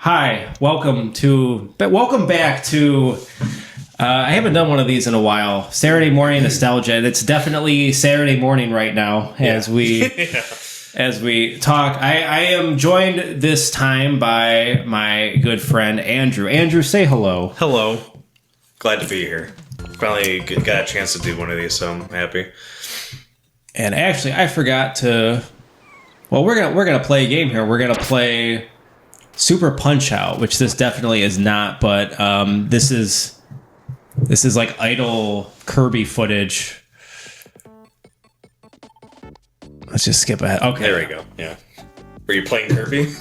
Hi, welcome back to. I haven't done one of these in a while. Saturday morning nostalgia. And it's definitely Saturday morning right now as we as we talk. I am joined this time by my good friend Andrew. Andrew, say hello. Hello. Glad to be here. Finally got a chance to do one of these, so I'm happy. And actually, I forgot to. Well, we're gonna play a game here. We're gonna play Super Punch Out, which this definitely is not, but this is like idle Kirby footage. Let's just skip ahead. Okay, there we go. Yeah. Were you playing Kirby?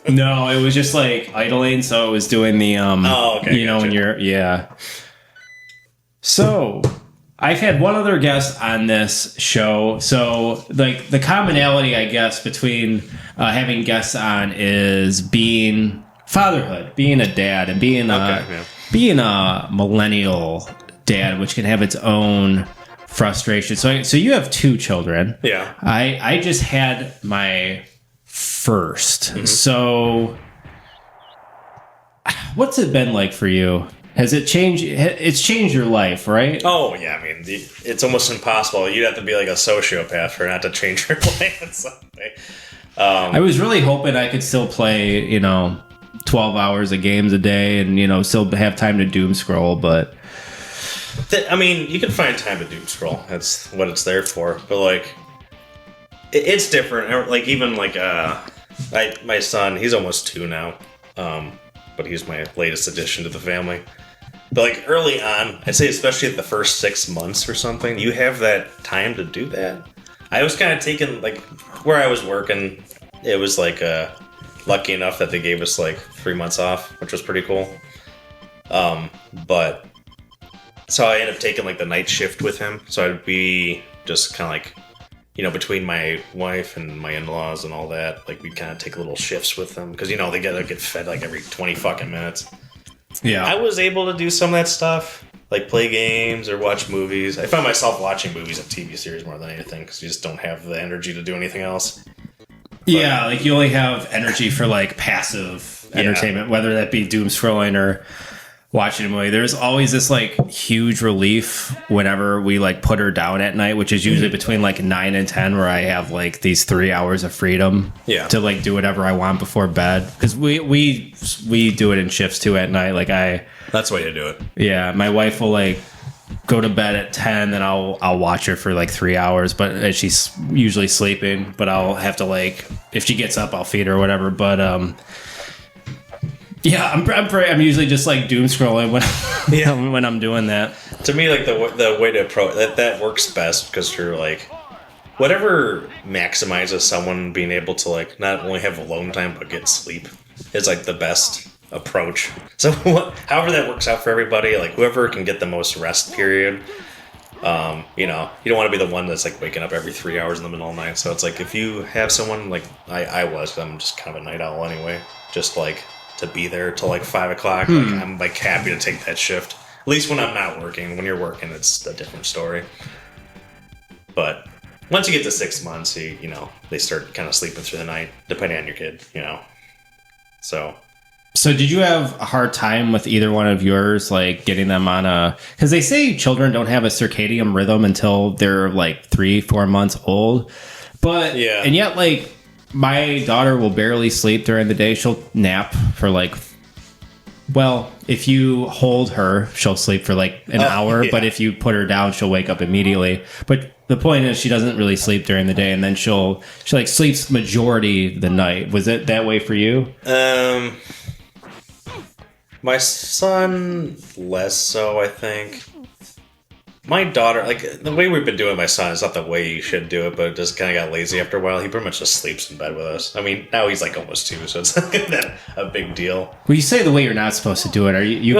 No, it was just like idling, so it was doing the when you're So I've had one other guest on this show. So like the commonality, I guess, between having guests on is being fatherhood, being a dad, and being a millennial dad, which can have its own frustration. So you have two children. Yeah. I just had my first. Mm-hmm. So what's it been like for you? Has it changed? It's changed your life, right? Oh, yeah. I mean, it's almost impossible. You'd have to be like a sociopath for not to change your life in some way. I was really hoping I could still play, 12 hours of games a day and, still have time to doom scroll, but... you can find time to doom scroll. That's what it's there for. But, like, it's different. Like, even, like, my son, he's almost 2 now. But he's my latest addition to the family. But like early on, I'd say especially at the first 6 months or something, you have that time to do that. I was kind of taking, like, where I was working, it was like lucky enough that they gave us like 3 months off, which was pretty cool. But so I ended up taking like the night shift with him. So I'd be just kind of like, between my wife and my in-laws and all that, like we'd kind of take little shifts with them because, they gotta get fed like every 20 fucking minutes. Yeah. I was able to do some of that stuff, like play games or watch movies. I found myself watching movies and TV series more than anything because you just don't have the energy to do anything else. Yeah, like you only have energy for like passive entertainment, whether that be doom scrolling or watching a movie. There's always this like huge relief whenever we like put her down at night, which is usually between like 9 and 10, where I have like these 3 hours of freedom to like do whatever I want before bed. Because we do it in shifts too at night. Like that's the way to do it. Yeah, my wife will like go to bed at 10, then I'll watch her for like 3 hours, but she's usually sleeping. But I'll have to like, if she gets up, I'll feed her or whatever. But yeah, I'm usually just like doom scrolling when I'm doing that. To me, like the way to approach that works best because you're like, whatever maximizes someone being able to like not only have alone time but get sleep is like the best approach. So however that works out for everybody, like whoever can get the most rest period. You don't want to be the one that's like waking up every 3 hours in the middle of the night. So it's like if you have someone like I'm just kind of a night owl anyway, just like to be there till like 5 o'clock. Like, I'm like happy to take that shift. At least when I'm not working. When you're working, it's a different story. But once you get to 6 months, they start kind of sleeping through the night, depending on your kid. So did you have a hard time with either one of yours, like getting them on because they say children don't have a circadian rhythm until they're like 3-4 months old, but and yet like my daughter will barely sleep during the day. She'll nap for like, if you hold her, she'll sleep for like an hour, but if you put her down, she'll wake up immediately. But the point is she doesn't really sleep during the day, and then she like sleeps majority the night. Was it that way for you? My son, less so, I think. My daughter, like, the way we've been doing my son is not the way you should do it, but it just kind of got lazy after a while. He pretty much just sleeps in bed with us. I mean, now he's like almost 2, so it's not that a big deal. Well, you say the way you're not supposed to do it. You've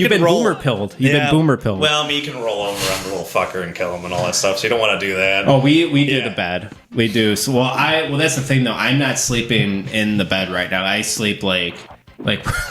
been boomer pilled. You've been boomer pilled. Well, I mean, you can roll over on the little fucker and kill him and all that stuff, so you don't want to do that. Oh, we do the bed. We do. So, that's the thing, though. I'm not sleeping in the bed right now. I sleep like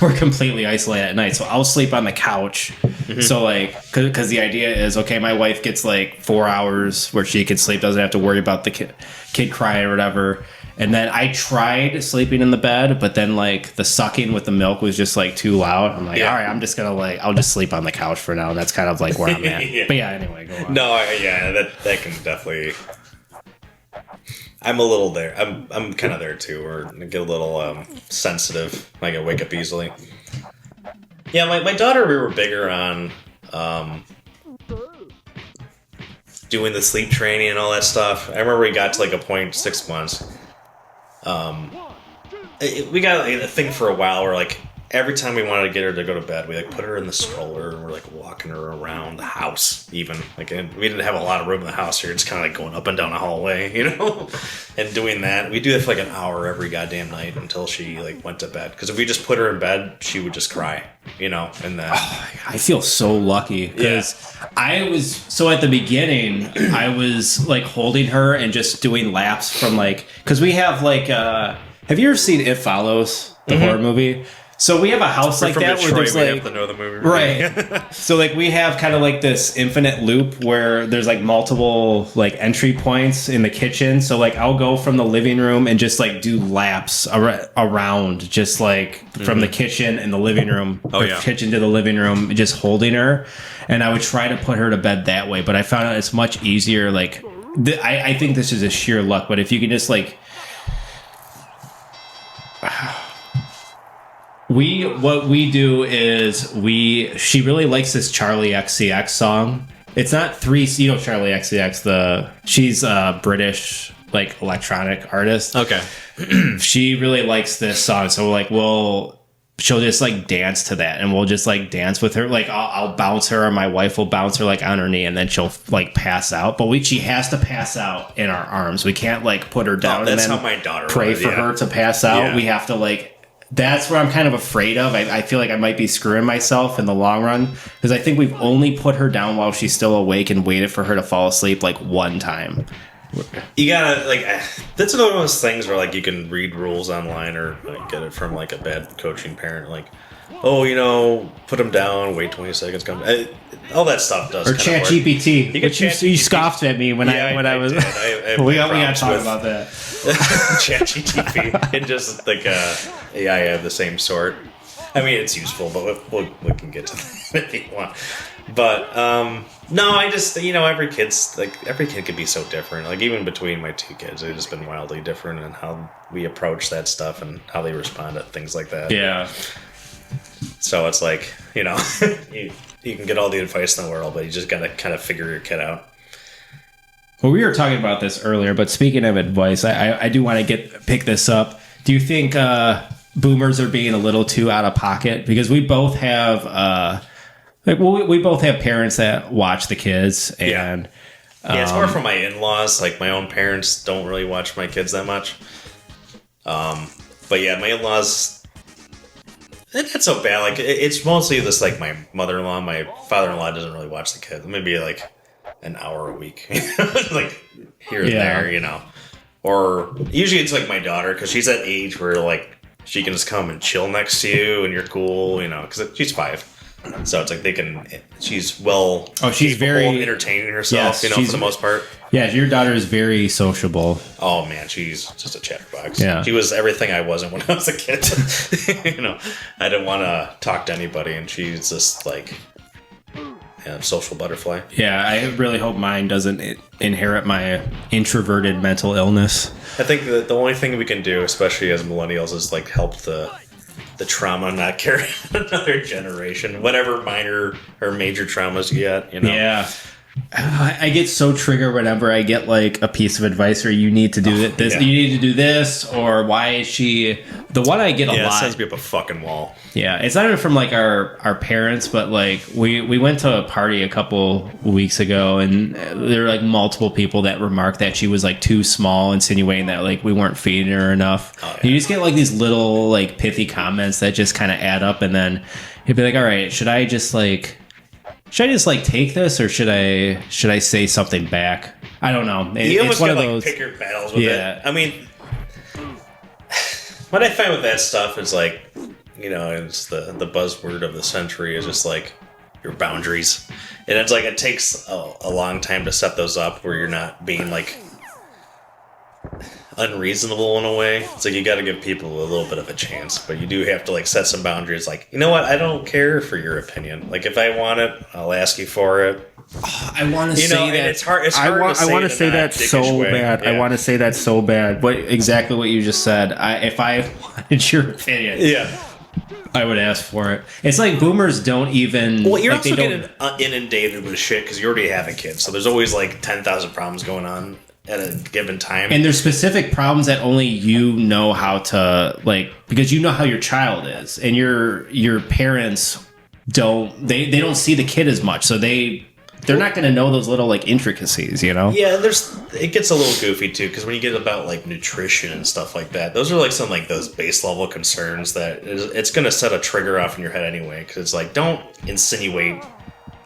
we're completely isolated at night, so I'll sleep on the couch. So like because the idea is, okay, my wife gets like 4 hours where she can sleep, doesn't have to worry about the kid crying or whatever, And then I tried sleeping in the bed, but then like the sucking with the milk was just like too loud. I'm like, all right, I'm just gonna like, I'll just sleep on the couch for now. And that's kind of like where I'm at. Yeah. But yeah, anyway, go on. No, that can definitely. I'm a little there. I'm kind of there too, or get a little sensitive. I can wake up easily. Yeah, my daughter, we were bigger on doing the sleep training and all that stuff. I remember we got to like a point 6 months. We got like, a thing for a while where like every time we wanted to get her to go to bed, we like put her in the stroller and we're like walking her around the house. Even like, and we didn't have a lot of room in the house here. It's kind of like going up and down a hallway, you know, and doing that. We do that for like an hour every goddamn night until she like went to bed. Because if we just put her in bed, she would just cry, you know. And then I feel so lucky because I was so at the beginning I was like holding her and just doing laps from like, because we have like have you ever seen It Follows, the horror movie? So we have a house like that Detroit, where there's like, have to know the movie, right? So like we have kind of like this infinite loop where there's like multiple like entry points in the kitchen. So like I'll go from the living room and just like do laps around, just like from the kitchen and the living room, kitchen to the living room, just holding her. And I would try to put her to bed that way, but I found out it's much easier. Like I think this is a sheer luck, but if you can just like. What we do is she really likes this Charlie XCX song. It's not Charlie XCX, she's a British like electronic artist. Okay. She really likes this song, so like she'll just like dance to that and we'll just like dance with her. Like I'll bounce her or my wife will bounce her like on her knee and then she'll like pass out. But she has to pass out in our arms. We can't like put her down and then how my daughter pray for her to pass out. Yeah. We have to like, that's what I'm kind of afraid of. I feel like I might be screwing myself in the long run because I think we've only put her down while she's still awake and waited for her to fall asleep like one time. You gotta like, that's one of those things where like you can read rules online or like, get it from like a bad coaching parent. Like, oh, you know, put them down, wait 20 seconds, come. All that stuff does. Or Chat GPT. You scoffed at me when I was. We got to talk about that. Chat GPT and just like AI of the same sort. I mean, it's useful, but we can get to that if you want. But no, I just every kid can be so different. Like even between my two kids, they've just been wildly different in how we approach that stuff and how they respond to things like that. Yeah. So it's like you can get all the advice in the world, but you just gotta kind of figure your kid out. Well, we were talking about this earlier, but speaking of advice, I do want to pick this up. Do you think boomers are being a little too out of pocket? Because we both have we both have parents that watch the kids, and it's more from my in-laws. Like my own parents don't really watch my kids that much. But yeah, my in-laws. It's not so bad. Like it's mostly this. Like my mother-in-law, my father-in-law doesn't really watch the kids. Maybe like an hour a week, like here and there, Or usually it's like my daughter because she's that age where like she can just come and chill next to you and you're cool, because she's 5. So it's like she's she's very entertaining herself, for the most part. Yeah, your daughter is very sociable. Oh man, she's just a chatterbox. Yeah. She was everything I wasn't when I was a kid. I didn't want to talk to anybody, and she's just like social butterfly. Yeah, I really hope mine doesn't inherit my introverted mental illness. I think the only thing we can do, especially as millennials, is like help the trauma not carry another generation, whatever minor or major traumas you get. Yeah. I get so triggered whenever I get like a piece of advice or you need to do this, you need to do this, or why is she... The one I get a lot... Yeah, it sends me up a fucking wall. Yeah, it's not even from like our parents, but like we went to a party a couple weeks ago and there were like multiple people that remarked that she was like too small, insinuating that like we weren't feeding her enough. Oh, yeah. You just get like these little like pithy comments that just kind of add up, and then you'd be like, all right, should I just like take this, or should I say something back? I don't know. You almost gotta like pick your battles with it. I mean, what I find with that stuff is like, it's the buzzword of the century is just like your boundaries, and it's like it takes a long time to set those up where you're not being like unreasonable in a way. It's like you got to give people a little bit of a chance, but you do have to like set some boundaries. Like, you know what? I don't care for your opinion. Like, if I want it, I'll ask you for it. I want to say that it's hard. It's hard. I want to say that so bad. Yeah. I want to say that so bad. But exactly what you just said. If I wanted your opinion, yeah, I would ask for it. It's like boomers don't even. Well, you're also getting inundated with shit because you already have a kid, so there's always like 10,000 problems going on at a given time. And there's specific problems that only you know how to, like, because you know how your child is, and your parents don't. They don't see the kid as much, so they're not going to know those little like intricacies, you know? Yeah, it gets a little goofy too, because when you get about like nutrition and stuff like that, those are like some like those base level concerns that it's going to set a trigger off in your head anyway, because it's like, don't insinuate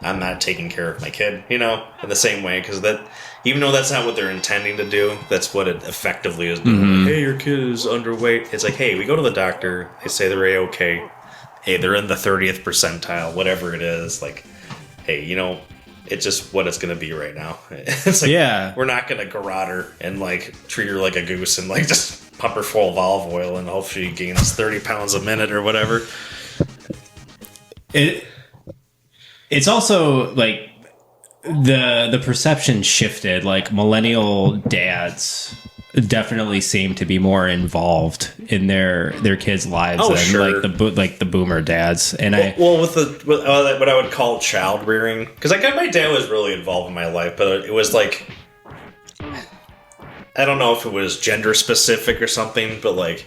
I'm not taking care of my kid, you know, in the same way, because that, even though that's not what they're intending to do, that's what it effectively is doing. Mm-hmm. Like, hey, your kid is underweight. It's like, hey, we go to the doctor, they say they're A-okay. Hey, they're in the 30th percentile, whatever it is. Like, hey, you know, it's just what it's going to be right now. It's like, yeah, we're not going to garrote her and like treat her like a goose and like just pump her full of olive oil and hope she gains 30 pounds a minute or whatever. It's also like the perception shifted. Like millennial dads definitely seem to be more involved in their kids' lives than sure. like the boomer dads. And with what I would call child rearing, because like my dad was really involved in my life, but it was like, I don't know if it was gender specific or something, but like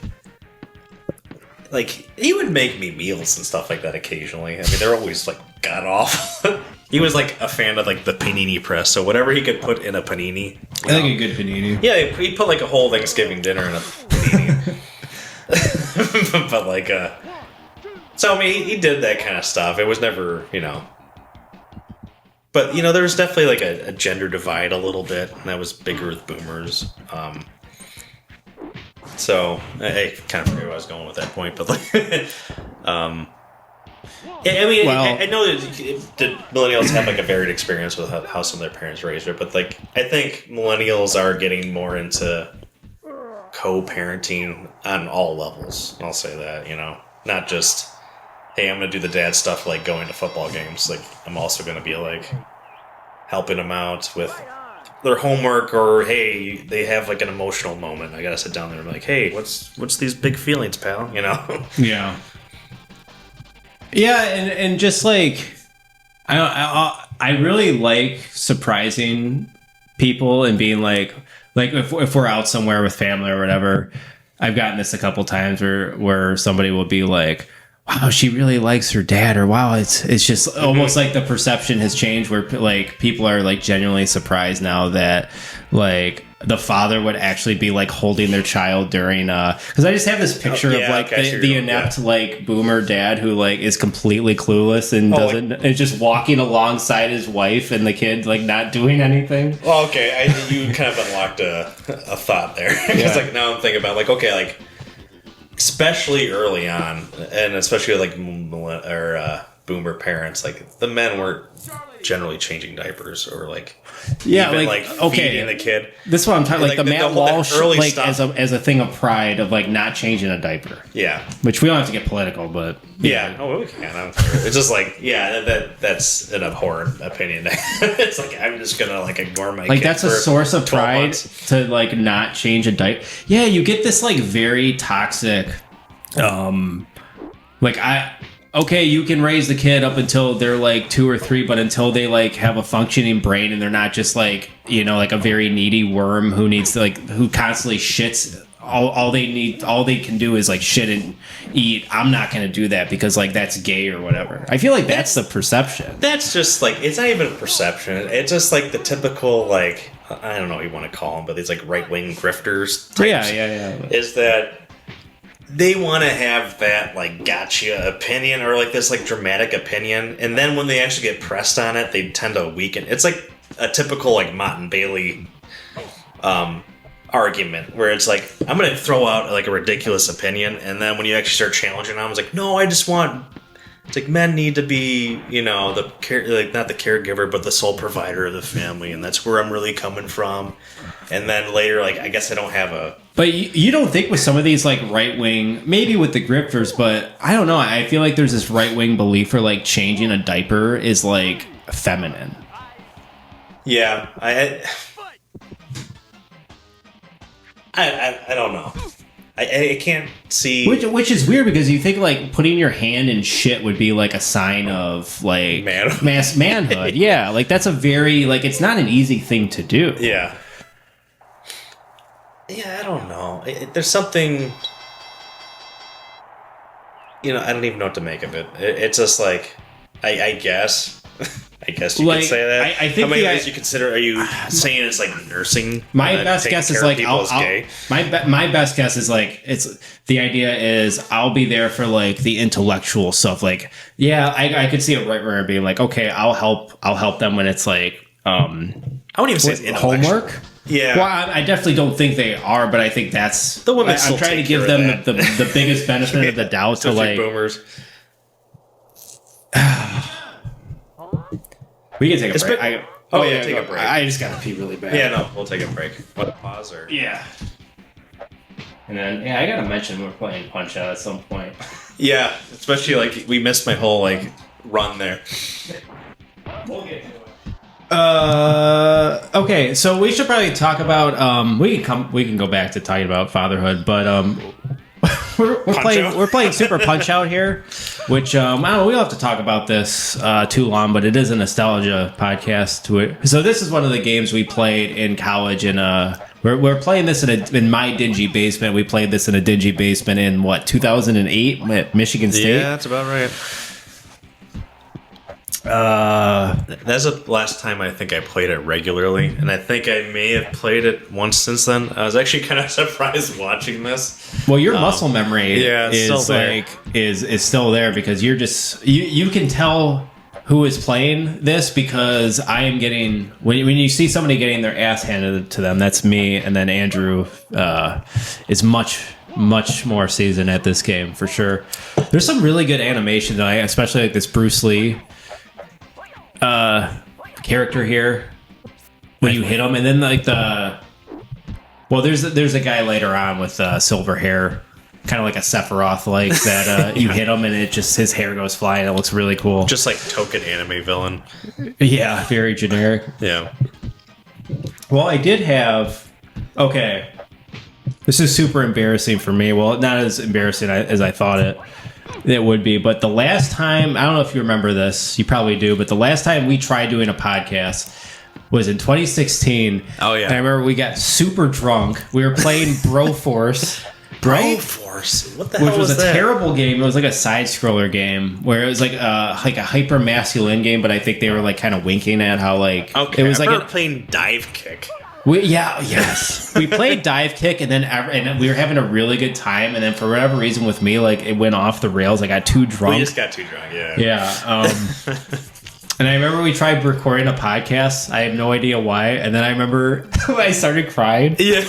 he would make me meals and stuff like that occasionally. I mean, they're always like god awful. He was like a fan of like the panini press, so whatever he could put in a panini. I think a good panini. Yeah, he put like a whole Thanksgiving dinner in a panini. But like, so I mean, he did that kind of stuff. It was never, you know. But you know, there was definitely like a gender divide a little bit, and that was bigger with boomers. So I kind of forget where I was going with that point, but like, I mean, I know that millennials have like a varied experience with how some of their parents raised her, but like, I think millennials are getting more into co-parenting on all levels. I'll say that, you know, not just, hey, I'm going to do the dad stuff like going to football games. Like, I'm also going to be like helping them out with their homework, or hey, they have like an emotional moment. I got to sit down there and be like, hey, what's these big feelings, pal? You know? Yeah. Yeah, and just like I really like surprising people and being like if we're out somewhere with family or whatever. I've gotten this a couple times where somebody will be like, wow, she really likes her dad, or wow, it's just almost like the perception has changed where like people are like genuinely surprised now that like the father would actually be like holding their child during because I just have this picture of like the inept like boomer dad who like is completely clueless and is just walking alongside his wife and the kid like not doing anything. Well, okay, you kind of unlocked a thought there, because like now I'm thinking about like, okay, like especially early on, and especially like boomer parents, like the men weren't generally changing diapers or like even, like feeding the kid. This is what I'm talking like the Matt Walsh like as a thing of pride of like not changing a diaper. Yeah, which we don't have to get political, but yeah. Oh, we can. I don't care. It's just like that's an abhorrent opinion. It's like I'm just gonna like ignore my like kid that's a source of pride to like not change a diaper. Yeah, you get this like very toxic okay, you can raise the kid up until they're like 2 or 3, but until they like have a functioning brain and they're not just like, you know, like a very needy worm who needs to like, who constantly shits. All they can do is like shit and eat. I'm not going to do that because like that's gay or whatever. I feel like that's the perception. That's just like, it's not even a perception. It's just like the typical like, I don't know what you want to call them, but these like right-wing grifters types. Yeah. Is that they want to have that like gotcha opinion or like this like dramatic opinion, and then when they actually get pressed on it, they tend to weaken. It's like a typical like Mott and Bailey argument where it's like, I'm going to throw out like a ridiculous opinion, and then when you actually start challenging them, it's like, no, I just want, it's like men need to be, you know, not the caregiver, but the sole provider of the family, and that's where I'm really coming from. And then later, like, I guess I don't have a But you don't think with some of these like right wing, maybe with the grifters, but I don't know. I feel like there's this right wing belief for like changing a diaper is like feminine. Yeah, I don't know. I can't see which is weird because you think like putting your hand in shit would be like a sign of like mass manhood. Yeah, like that's a very like it's not an easy thing to do. Yeah. Yeah, I don't know. There's something, I don't even know what to make of it. It's just like, I guess. I guess you could say that. I think how many ways you consider? Are you saying it's like nursing? My best guess is like my best guess is like it's the idea is I'll be there for like the intellectual stuff. Like I could see a right winger being like, okay, I'll help them when it's like I wouldn't even say it's homework. Yeah. Well, I definitely don't think they are, but I think that's the women. I'm trying to give them the biggest benefit of the doubt to like boomers. We can take a break. Take a break. I just gotta pee really bad. Yeah, no, we'll take a break. Want to pause or? Yeah. And then I gotta mention we're playing Punch Out at some point. Yeah, especially like we missed my whole like run there. We'll get to it. Okay, so we should probably talk about we can go back to talking about fatherhood, but we're playing Super Punch Out here, which I don't know, we don't have to talk about this too long, but it is a nostalgia podcast to it. So this is one of the games we played in college, and we're playing this in my dingy basement. We played this in a dingy basement in 2008 at Michigan State. Yeah, that's about right. That's the last time I think I played it regularly, and I think I may have played it once since then. I was actually kind of surprised watching this. Well, your muscle memory is still there. is still there because you're just you can tell who is playing this because I am getting when you see somebody getting their ass handed to them, that's me, and then Andrew is much more seasoned at this game for sure. There's some really good animation tonight, especially like this Bruce Lee character here when you hit him, and then like there's a guy later on with silver hair, kind of like a Sephiroth like that. You hit him and it just his hair goes flying. It looks really cool, just like token anime villain. Yeah, very generic. Yeah. Well, I did have this is super embarrassing for me. Well, not as embarrassing as I thought it would be, but the last time, I don't know if you remember this, you probably do, but the last time we tried doing a podcast was in 2016. Oh, yeah. And I remember we got super drunk. We were playing Broforce. Broforce? What the hell was that? Which was a terrible game. It was like a side-scroller game where it was like a hyper-masculine game, but I think they were like kind of winking at how like... Okay, it was I playing Divekick. We played Divekick, and then we were having a really good time, and then for whatever reason with me, like it went off the rails. I got too drunk. We just got too drunk, yeah. Yeah. And I remember we tried recording a podcast. I have no idea why. And then I remember I started crying. Yeah.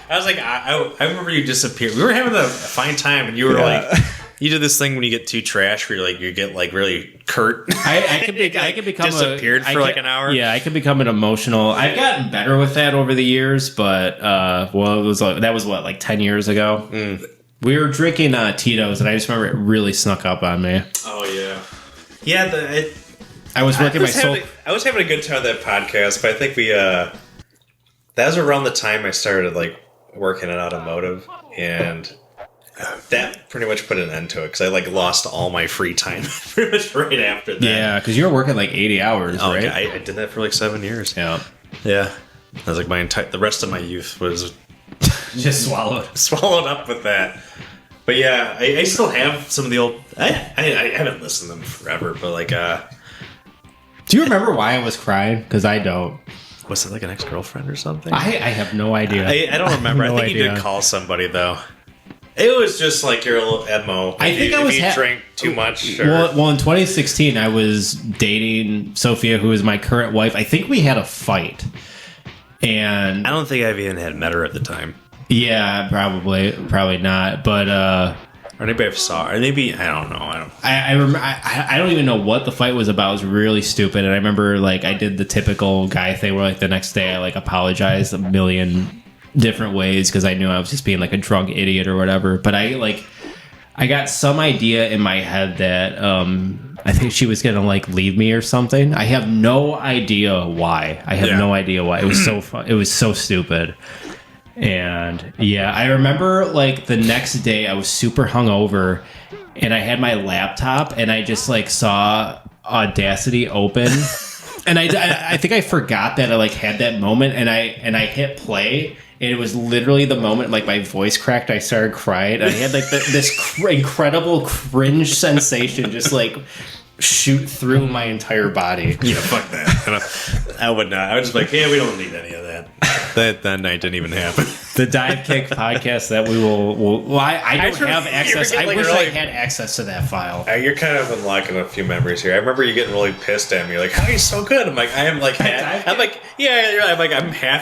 I was like, I remember you disappeared. We were having a fine time, and you were like... You do this thing when you get too trash, where you get like really curt. I could become disappeared for like an hour. Yeah, I could become an emotional. I've gotten better with that over the years, but it was that was like 10 years ago. Mm. We were drinking Tito's, and I just remember it really snuck up on me. Oh yeah, yeah. I was working my soul. I was having a good time with that podcast, but I think that was around the time I started like working in automotive, and that pretty much put an end to it because I like lost all my free time pretty much right after that. Yeah, because you were working like 80 hours, right? Yeah, I did that for like 7 years. Yeah. I was like the rest of my youth was just swallowed up with that. But yeah, I still have some of the old. I haven't listened to them forever, but like. Do you remember why I was crying? Because I don't. Was it like an ex-girlfriend or something? I have no idea. I don't remember. I think you did call somebody though. It was just like your little MO. If you drank too much. Or... Well, in 2016, I was dating Sophia, who is my current wife. I think we had a fight, and I don't think I've even had met her at the time. Yeah, probably not. But or maybe I saw her. Maybe I don't know. I remember. I don't even know what the fight was about. It was really stupid, and I remember like I did the typical guy thing where like the next day I like apologized a million different ways because I knew I was just being like a drunk idiot or whatever. But I got some idea in my head that I think she was gonna like leave me or something. I have no idea why. No idea why. It was so fun. It was so stupid. And yeah, I remember like the next day I was super hungover and I had my laptop and I just like saw Audacity open. And I think I forgot that I like had that moment and I hit play. And it was literally the moment like my voice cracked. I started crying. I had like this incredible cringe sensation just like shoot through my entire body. Yeah, fuck that. I would not. I would just be like, yeah, we don't need any of that. That night didn't even happen. The Divekick podcast that we will I don't have access. I wish I had access to that file. You're kind of unlocking a few memories here. I remember you getting really pissed at me. You're like, how are you so good? I'm like, I'm like half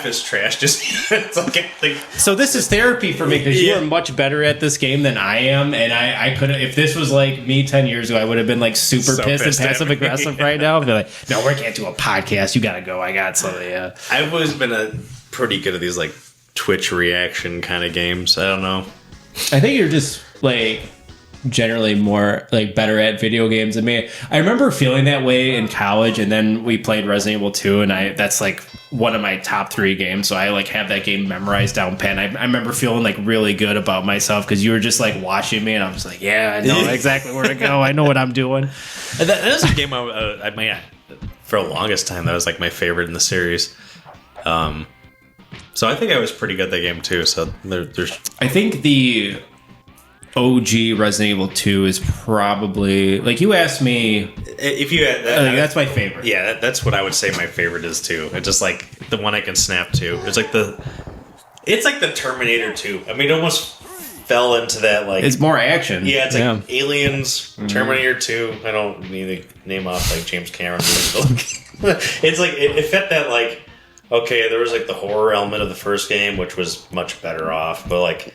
as trash. Just it's like so this is therapy for me because you are much better at this game than I am, and I could if this was like me 10 years ago, I would have been like super pissed and passive aggressive right now. I'd be like, no, we can't do a podcast. You gotta go. I got something. Yeah. I've always been pretty good at these like Twitch reaction kind of games. I don't know. I think you're just like generally more like better at video games than me. I remember feeling that way in college, and then we played Resident Evil 2, and that's like one of my top 3 games. So I like have that game memorized down pen. I remember feeling like really good about myself because you were just like watching me, and I was like, yeah, I know exactly where to go. I know what I'm doing. That is a game I mean, for the longest time that was like my favorite in the series. So I think I was pretty good at that game too. So there's. I think the OG Resident Evil 2 is probably like you asked me. If you had that's my favorite. Yeah, that's what I would say my favorite is too. It's just like the one I can snap to. It's like the Terminator 2. I mean, it almost fell into that like it's more action. Yeah, it's like Aliens, Terminator 2. I don't need to name off like James Cameron. It's like it fit that like. Okay, there was like the horror element of the first game, which was much better off, but like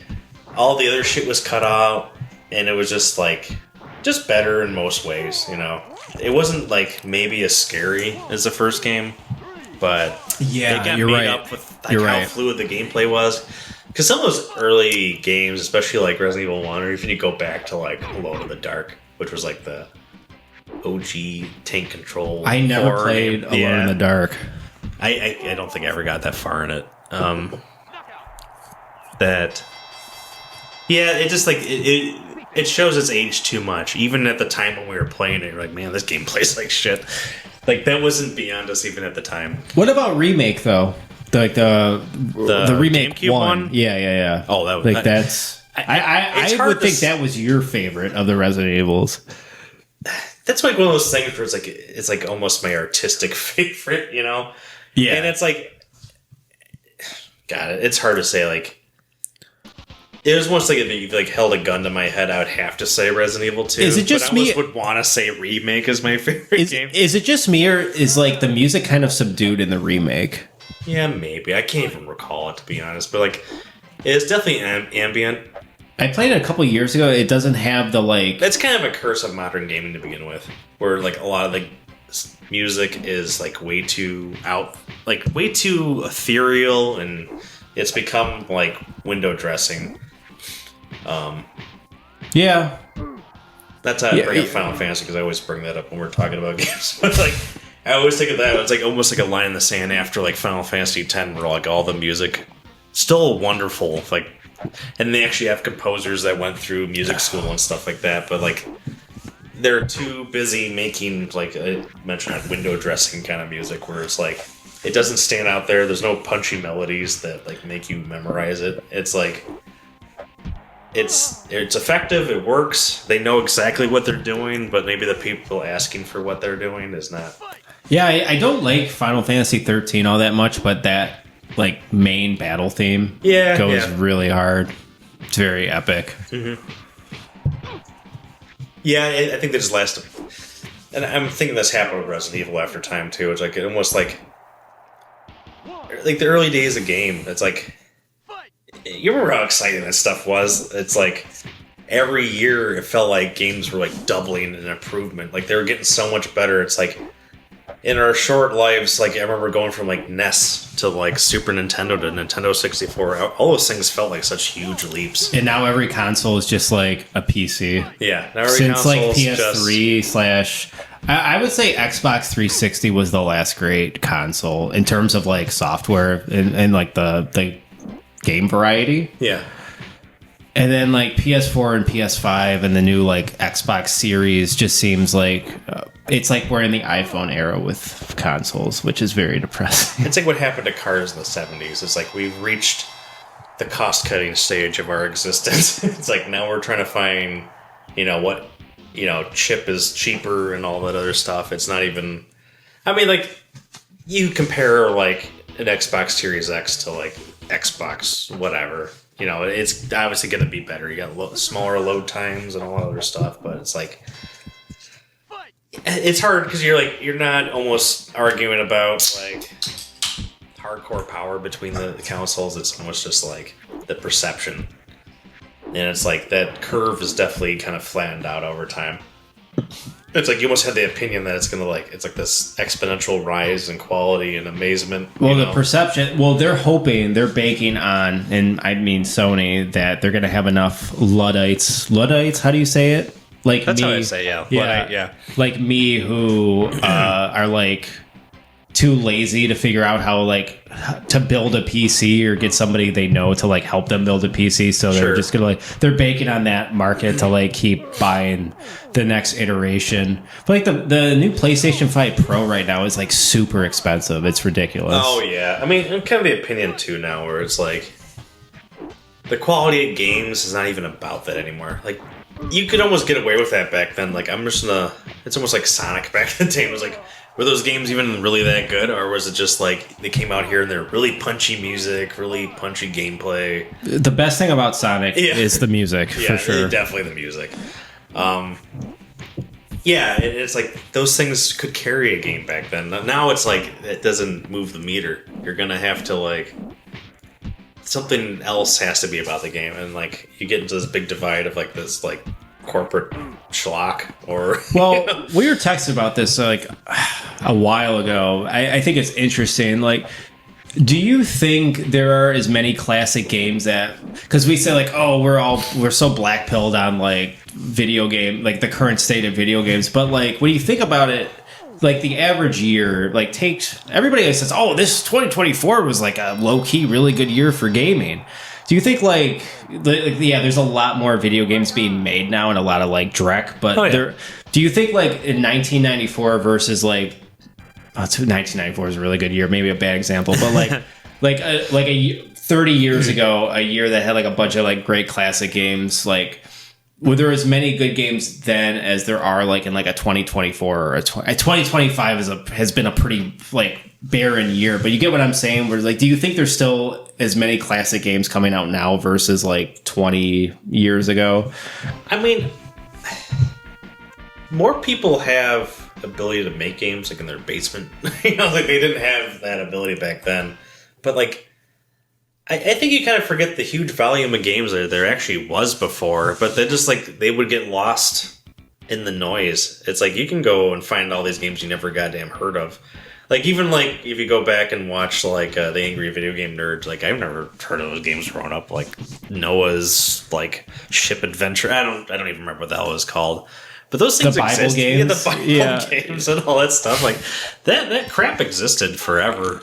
all the other shit was cut out, and it was just like just better in most ways, you know. It wasn't like maybe as scary as the first game, but yeah, it got made up with like how fluid the gameplay was. Because some of those early games, especially like Resident Evil 1, or even you go back to like Alone in the Dark, which was like the OG tank control. I never played Alone in the Dark. I don't think I ever got that far in it. It just like it shows its age too much. Even at the time when we were playing it, you're like, man, this game plays like shit. Like that wasn't beyond us even at the time. What about remake though? Like the remake GameCube one? Yeah. Oh, that was like that's. I would think that was your favorite of the Resident Evils. That's like one of those things where it's like almost my artistic favorite, you know. Yeah, and it's like, God, it's hard to say. Like, it was almost like if you like held a gun to my head, I would have to say Resident Evil 2. Is it just me? I almost would want to say remake is my favorite game. Is it just me, or is like the music kind of subdued in the remake? Yeah, maybe. I can't even recall it to be honest, but like, it's definitely ambient. I played it a couple years ago. It doesn't have the like. That's kind of a curse of modern gaming to begin with, where like a lot of the music is like way too ethereal, and it's become like window dressing. Yeah, that's how I bring up Final Fantasy because I always bring that up when we're talking about games. Like I always think of that. It's like almost like a line in the sand after like Final Fantasy X, where like all the music still wonderful, like, and they actually have composers that went through music school and stuff like that, but like. They're too busy making, like I mentioned, that window dressing kind of music where it's like, it doesn't stand out there. There's no punchy melodies that like make you memorize it. It's like, it's effective. It works. They know exactly what they're doing, but maybe the people asking for what they're doing is not. Yeah, I don't like Final Fantasy 13 all that much, but that like main battle theme goes really hard. It's very epic. Mm-hmm. Yeah, I think they just last. And I'm thinking this happened with Resident Evil after time too. It's like almost like the early days of game. It's like you remember how exciting that stuff was. It's like every year it felt like games were like doubling in improvement. Like they were getting so much better. It's like in our short lives, like I remember going from like NES to like Super Nintendo to Nintendo 64. All those things felt like such huge leaps. And now every console is just like a PC. Yeah, now every since like PS3 / I would say Xbox 360 was the last great console in terms of like software and like the game variety. Yeah. And then like PS4 and PS5 and the new like Xbox Series just seems like it's like we're in the iPhone era with consoles, which is very depressing. It's like what happened to cars in the 70s. It's like we've reached the cost-cutting stage of our existence. It's like now we're trying to find, what, chip is cheaper and all that other stuff. It's not even... I mean, like, you compare like an Xbox Series X to like Xbox whatever... it's obviously going to be better. You got smaller load times and all that other stuff, but it's like it's hard because you're not almost arguing about like hardcore power between the consoles. It's almost just like the perception, and it's like that curve is definitely kind of flattened out over time. It's like you almost have the opinion that it's like this exponential rise in quality and amazement. Well, the perception. Well, they're banking on, and I mean Sony, that they're going to have enough Luddites. Luddites, how do you say it? Like that's me, how I say, yeah. Luddite, yeah. Like me, who are like too lazy to figure out how like to build a PC or get somebody they know to like help them build a PC. So they're just gonna they're banking on that market to like keep buying the next iteration. But like the new PlayStation 5 Pro right now is like super expensive. It's ridiculous. Oh yeah, I mean, I'm kind of the opinion too now, where it's like the quality of games is not even about that anymore. Like you could almost get away with that back then. Like I'm just gonna. It's almost like Sonic back in the day. It was like. Were those games even really that good, or was it just like they came out here and they're really punchy music, really punchy gameplay? The best thing about Sonic is the music, for sure. Definitely the music. It's like those things could carry a game back then. Now it's like it doesn't move the meter. You're gonna have to like something else has to be about the game, and like you get into this big divide of like this like corporate schlock or we were texting about this like a while ago. I think it's interesting, like, do you think there are as many classic games that, because we say like, oh, we're so black pilled on like video game, like the current state of video games, but like when you think about it, like the average year, like takes everybody says, oh, this 2024 was like a low key really good year for gaming. Do you think like there's a lot more video games being made now and a lot of like direct, but do you think like in 1994 versus like 1994 is a really good year, maybe a bad example, but like 30 years ago, a year that had like a bunch of like great classic games, like were there as many good games then as there are like in like a 2024 or a 2025 has been a pretty like barren year, but you get what I'm saying, where like do you think there's still as many classic games coming out now versus like 20 years ago? I mean, more people have ability to make games like in their basement. Like they didn't have that ability back then, but like I think you kind of forget the huge volume of games there actually was before, but they just like they would get lost in the noise. It's like you can go and find all these games you never goddamn heard of. Like even like if you go back and watch like the Angry Video Game Nerds, like I've never heard of those games growing up. Like Noah's like Ship Adventure. I don't even remember what the hell it was called. But those things exist. Games. Yeah, the Bible games and all that stuff. Like that crap existed forever.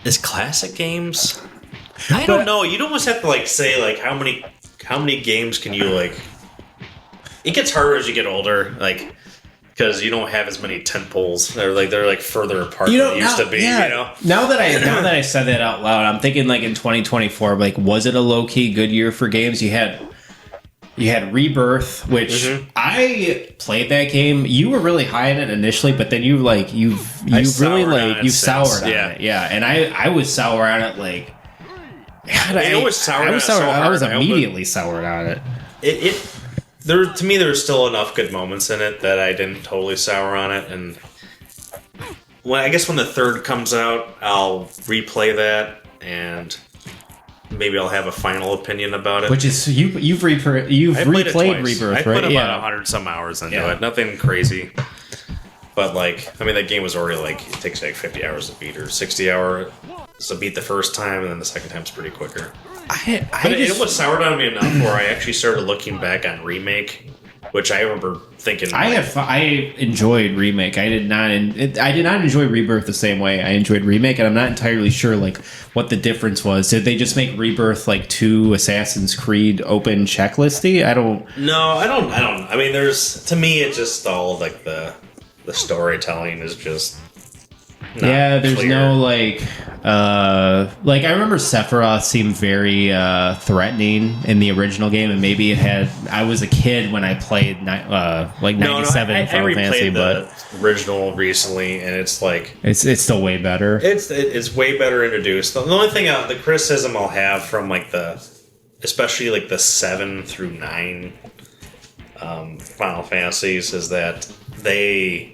Is classic games? I don't know. You'd almost have to like say like how many games can you like? It gets harder as you get older, like because you don't have as many tentpoles. They're like further apart than they used to be. Yeah. You know. Now that I said that out loud, I'm thinking like in 2024, like was it a low key good year for games? You had Rebirth, which I played that game. You were really high in it initially, but then you soured on it. Yeah, and I was sour on it. Like, God, I was immediately soured on it. To me, there were still enough good moments in it that I didn't totally sour on it. And I guess when the third comes out, I'll replay that and. Maybe I'll have a final opinion about it. Which is you've replayed Rebirth, right? I put about 100 some hours into it. Nothing crazy. But like, I mean, that game was already like it takes like 50 hours to beat or 60 hours to beat the first time, and then the second time's pretty quicker. It was soured on me enough where I actually started looking back on Remake, which I remember thinking. I enjoyed Remake. I did not enjoy Rebirth the same way I enjoyed Remake, and I'm not entirely sure like what the difference was. Did they just make Rebirth like too Assassin's Creed open checklisty? I don't. No, I don't. I mean, to me, it's just all like the storytelling is just. There's clear. No like I remember Sephiroth seemed very threatening in the original game, and maybe it had. I was a kid when I played 97 Final Fantasy, but the original recently, and it's like it's still way better. It's way better introduced. The only thing, the criticism I'll have from like especially like the 7 through 9 Final Fantasies is that they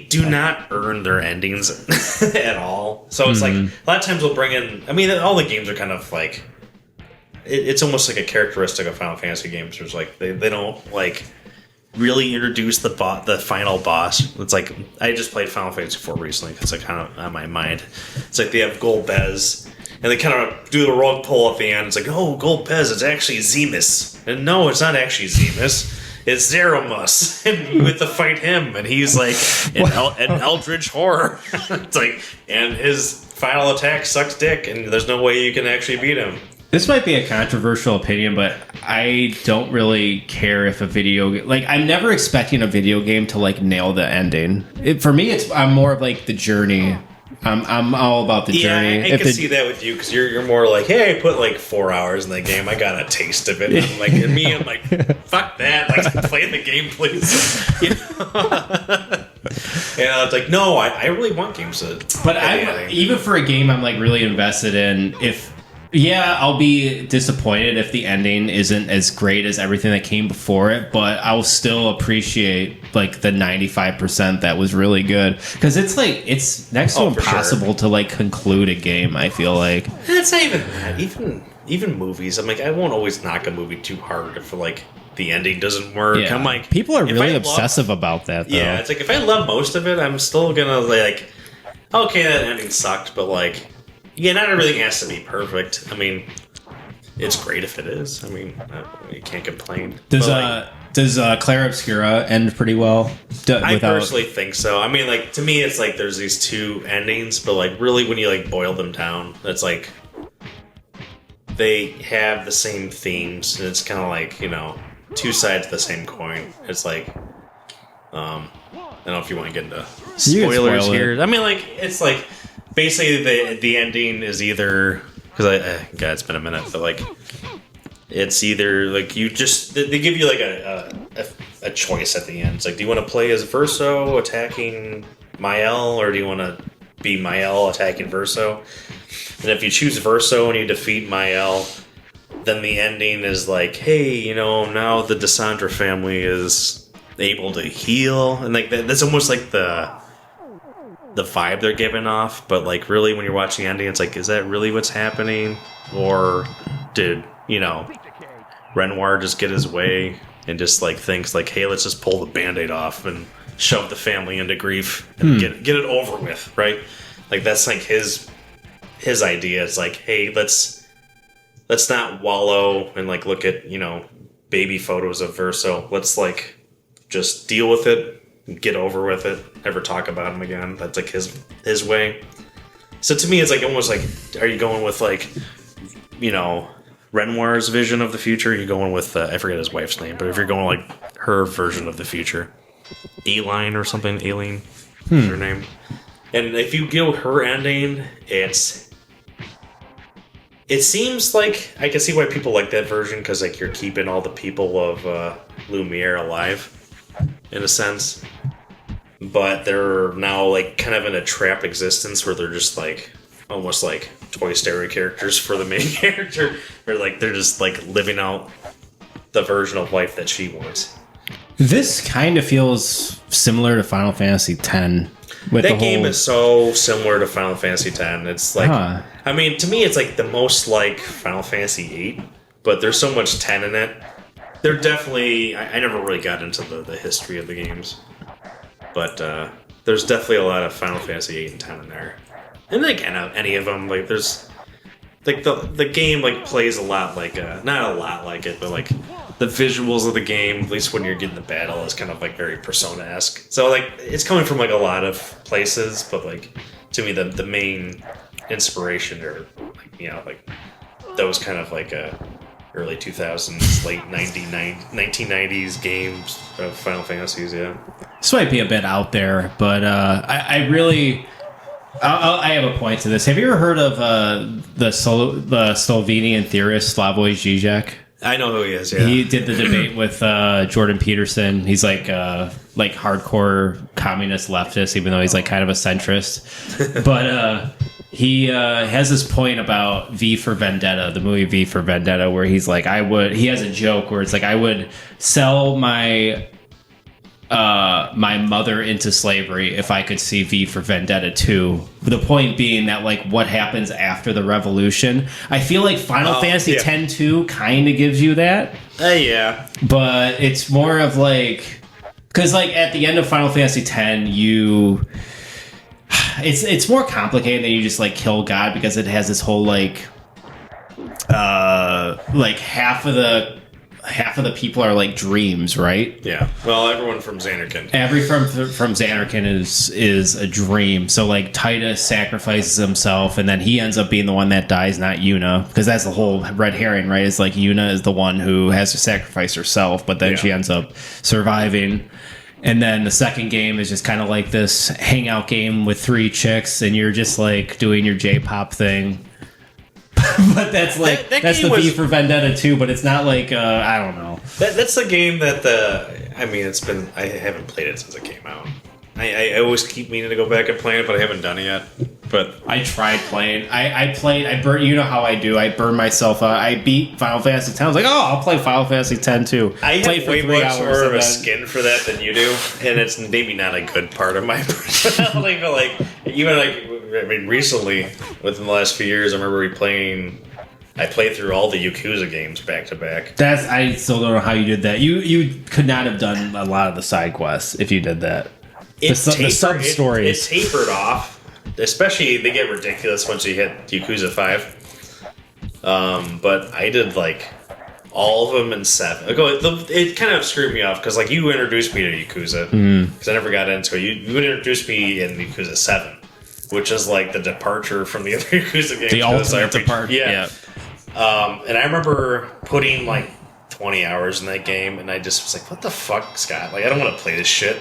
do not earn their endings at all. So it's like a lot of times we'll bring in. I mean, all the games are kind of like it's almost like a characteristic of Final Fantasy games. There's like they don't like really introduce the final boss. It's like I just played Final Fantasy 4 recently because it's like kind of on my mind. It's like they have Gold Bez. And they kind of do the rug pull at the end. It's like, oh, Gold Bez, it's actually Zemus. And no, it's not actually Zemus. It's Zeramus, and you have to fight him, and he's like an eldritch horror. It's like, and his final attack sucks dick, and there's no way you can actually beat him. This might be a controversial opinion, but I don't really care if a video like I'm never expecting a video game to like nail the ending. For me, I'm more of like the journey. I'm all about the journey. I can see that with you because you're more like, hey, I put like 4 hours in the game. I got a taste of it. And I'm like, and me, I'm like, fuck that. Like, play the game, please. You know? And it's like, no, I really want games to. But even for a game, I'm like really invested in. I'll be disappointed if the ending isn't as great as everything that came before it, but I'll still appreciate like the 95% that was really good because it's like it's next to impossible to like conclude a game. I feel like it's not even that. Even movies. I'm like, I won't always knock a movie too hard if like the ending doesn't work. Yeah. I'm like, people are really obsessive about that. Though. Yeah, it's like if I love most of it, I'm still gonna like, okay, that ending sucked, but like. Yeah, not everything has to be perfect. I mean, it's great if it is. I mean, you can't complain. Does Claire Obscura end pretty well? I personally think so. I mean, like, to me, it's like there's these two endings, but like really when you like boil them down, it's like they have the same themes, and it's kind of like, you know, two sides of the same coin. It's like, I don't know if you want to get into spoilers here. I mean, like, it's like... Basically, the ending is either because God, it's been a minute, but like it's either like you just they give you like a choice at the end. It's like, do you want to play as Verso attacking Mael, or do you want to be Mael attacking Verso? And if you choose Verso and you defeat Mael, then the ending is like, hey, you know, now the Desandra family is able to heal, and like that's almost like the vibe they're giving off, but like really when you're watching the ending, it's like, is that really what's happening? Or did, you know, Renoir just get his way and just like thinks like, hey, let's just pull the Band-Aid off and shove the family into grief and get it over with, right? Like that's like his idea. It's like, hey, let's not wallow and like look at, you know, baby photos of Verso. Let's like just deal with it. Get over with it, never talk about him again. That's like his way. So to me, it's like almost like, are you going with like, you know, Renoir's vision of the future? Are you going with I forget his wife's name, but if you're going like her version of the future, Aileen or something, Aileen, is her name. And if you go her ending, it seems like I can see why people like that version because like you're keeping all the people of Lumiere alive. In a sense, but they're now like kind of in a trap existence where they're just like almost like Toy Story characters for the main character, or like they're just like living out the version of life that she wants. This kind of feels similar to Final Fantasy X. That game is so similar to Final Fantasy X. It's like, I mean, to me, it's like the most like Final Fantasy VIII, but there's so much 10 in it. They're definitely... I never really got into the history of the games. But there's definitely a lot of Final Fantasy 8 and 10 in there. And like any of them, like there's like the game like plays a lot like not a lot like it, but like the visuals of the game, at least when you're getting the battle, is kind of like very Persona-esque. So like it's coming from like a lot of places, but like to me the main inspiration are like, like those kind of like early 2000s, late 1990s games of Final Fantasies. Yeah, this might be a bit out there, but I really. I have a point to this. Have you ever heard of the Slovenian theorist Slavoj Žižek? I know who he is. Yeah, he did the debate with Jordan Peterson. He's like hardcore communist leftist, even though he's like kind of a centrist. But he has this point about V for Vendetta, the movie V for Vendetta, where he's like, he has a joke where it's like, I would sell my mother into slavery if I could see V for Vendetta 2. The point being that like what happens after the revolution. I feel like Final Fantasy X-2 kind of gives you that. Yeah. But it's more of like, because like at the end of Final Fantasy X, it's more complicated than you just like kill God, because it has this whole like half of the people are like dreams, right? Yeah. Well, everyone from Xanarkand. From Xanarkand is a dream. So like Titus sacrifices himself, and then he ends up being the one that dies, not Yuna, because that's the whole red herring, right? It's like Yuna is the one who has to sacrifice herself, but then she ends up surviving. And then the second game is just kind of like this hangout game with 3 chicks, and you're just like doing your J-pop thing. But that's like that's the V for Vendetta 2, but it's not like I don't know. That's the game that I haven't played it since it came out. I always keep meaning to go back and play it, but I haven't done it yet. But I tried playing. I burned. You know how I do. I burned myself out. I beat Final Fantasy X. I was like, oh, I'll play Final Fantasy X too. I have way much more of a skin for that than you do, and it's maybe not a good part of my personality. But like even like. I mean, recently, within the last few years, I remember I played through all the Yakuza games back to back. I still don't know how you did that. You could not have done a lot of the side quests if you did that. The sub-stories. It tapered off. Especially, they get ridiculous once you hit Yakuza 5. But I did, like, all of them in 7. It kind of screwed me off, because, like, you introduced me to Yakuza. Because I never got into it. You introduced me in Yakuza 7. Which is like the departure from the other Yakuza games. The ultimate departure. Yeah. And I remember putting like 20 hours in that game, and I just was like, what the fuck, Scott? Like, I don't want to play this shit.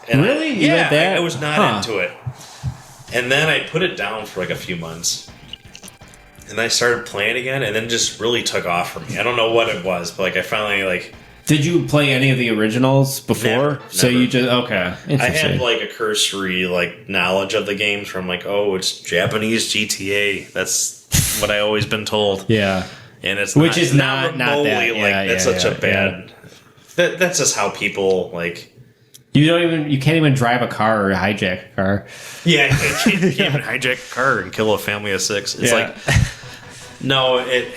And really? I was not into it. And then I put it down for like a few months. And I started playing again, and then just really took off for me. I don't know what it was, but like I finally like... Did you play any of the originals before? Never. So you just I had like a cursory like knowledge of the games from like, oh, it's Japanese GTA. That's what I always been told. Yeah, and it's not that. That's such a bad. Yeah. That's just how people like. You can't even drive a car or hijack a car. Yeah, you can't even hijack a car and kill a family of 6. It's like, no, it.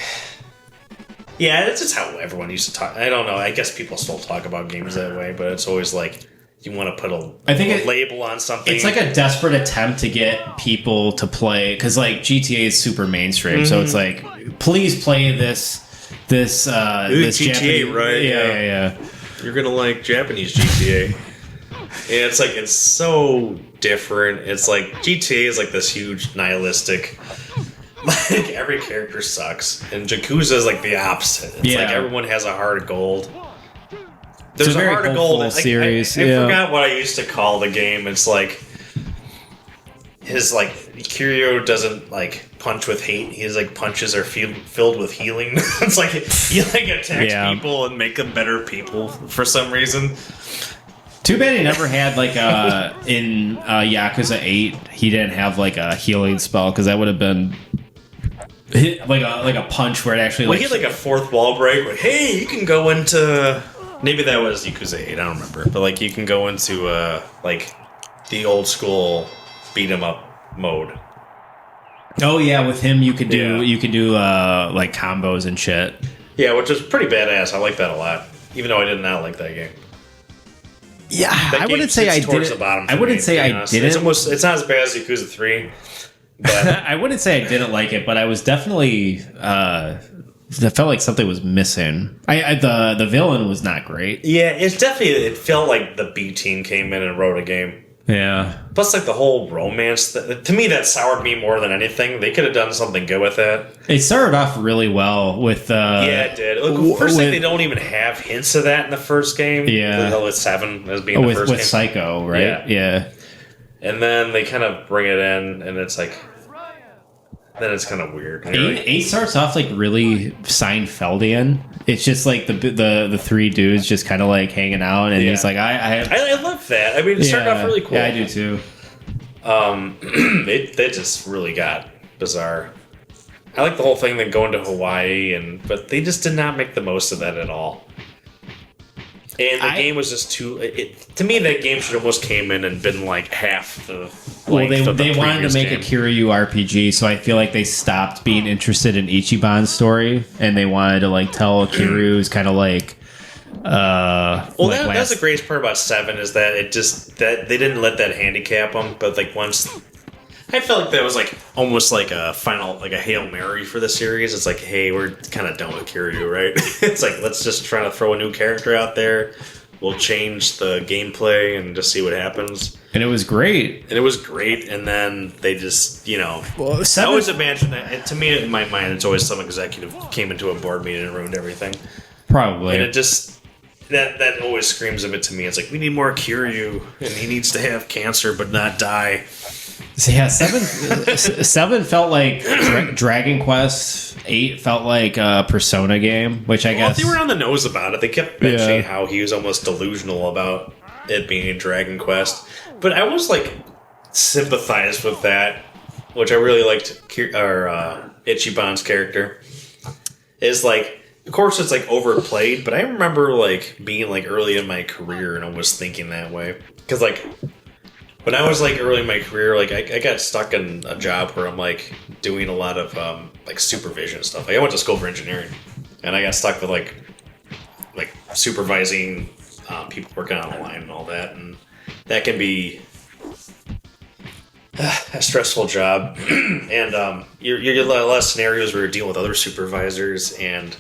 Yeah, that's just how everyone used to talk. I don't know. I guess people still talk about games that way, but it's always like you want to put a label on something. It's like a desperate attempt to get people to play, because like GTA is super mainstream, so it's like, please play this GTA, Japanese, right? Yeah. You're gonna like Japanese GTA. And it's like it's so different. It's like GTA is like this huge nihilistic. Like, every character sucks. And Yakuza is like the opposite. It's like everyone has a heart of gold. There's a heart of gold. Series. I forgot what I used to call the game. It's like his like Kiryu doesn't like punch with hate. His like punches are filled with healing. It's like he like attacks people and make them better people for some reason. Too bad he never had like in Yakuza 8 he didn't have like a healing spell, because that would have been like a punch where it actually he had like a fourth wall break. Like, hey, you can go into, maybe that was Yakuza 8. I don't remember, but like you can go into like the old school beat 'em up mode. Oh yeah, with him you could do like combos and shit. Yeah, which is pretty badass. I like that a lot, even though I did not like that game. Yeah, I wouldn't say I did. I wouldn't say I didn't. It's not as bad as Yakuza 3. But I wouldn't say I didn't like it, but I was definitely. I felt like something was missing. The villain was not great. Yeah, it felt like the B team came in and wrote a game. Yeah. Plus, like the whole romance, to me, that soured me more than anything. They could have done something good with that. It started off really well with. Yeah, it did. Look, first thing, they don't even have hints of that in the first game. Yeah. With 7 as being the first game. With Psycho, right? Yeah. And then they kind of bring it in, and it's like. Then it's kind of weird. 8 starts off like really Seinfeldian. It's just like the 3 dudes just kind of like hanging out, and it's like I love that. I mean, it started off really cool. Yeah, I do too. They just really got bizarre. I like the whole thing, then going to Hawaii, but they just did not make the most of that at all. And the game was just too. To me, that game should almost came in and been like half the. Well, they wanted to make a Kiryu RPG, so I feel like they stopped being interested in Ichiban's story, and they wanted to like tell Kiryu's kind of like. That's the greatest part about 7 is that that they didn't let that handicap them, but like once. I felt like that was like almost like a final, like a Hail Mary for the series. It's like, hey, we're kind of done with Kiryu, right? It's like, let's just try to throw a new character out there. We'll change the gameplay and just see what happens. And it was great. And then they just, Well, I always imagine that. And to me, in my mind, it's always some executive came into a board meeting and ruined everything. Probably. And it just... That always screams of it to me. It's like, we need more Kiryu, and he needs to have cancer but not die. So yeah, 7 felt like Dragon Quest. 8 felt like a Persona game, which I guess they were on the nose about it. They kept mentioning how he was almost delusional about it being a Dragon Quest, but I was like sympathized with that, which I really liked. Ichiban's character is like. Of course, it's like overplayed, but I remember like being like early in my career and almost thinking that way. Because like when I was like early in my career, like I got stuck in a job where I'm like doing a lot of like supervision stuff. Like I went to school for engineering, and I got stuck with like supervising people working on the line and all that, and that can be a stressful job. And you get a lot of scenarios where you're dealing with other supervisors and.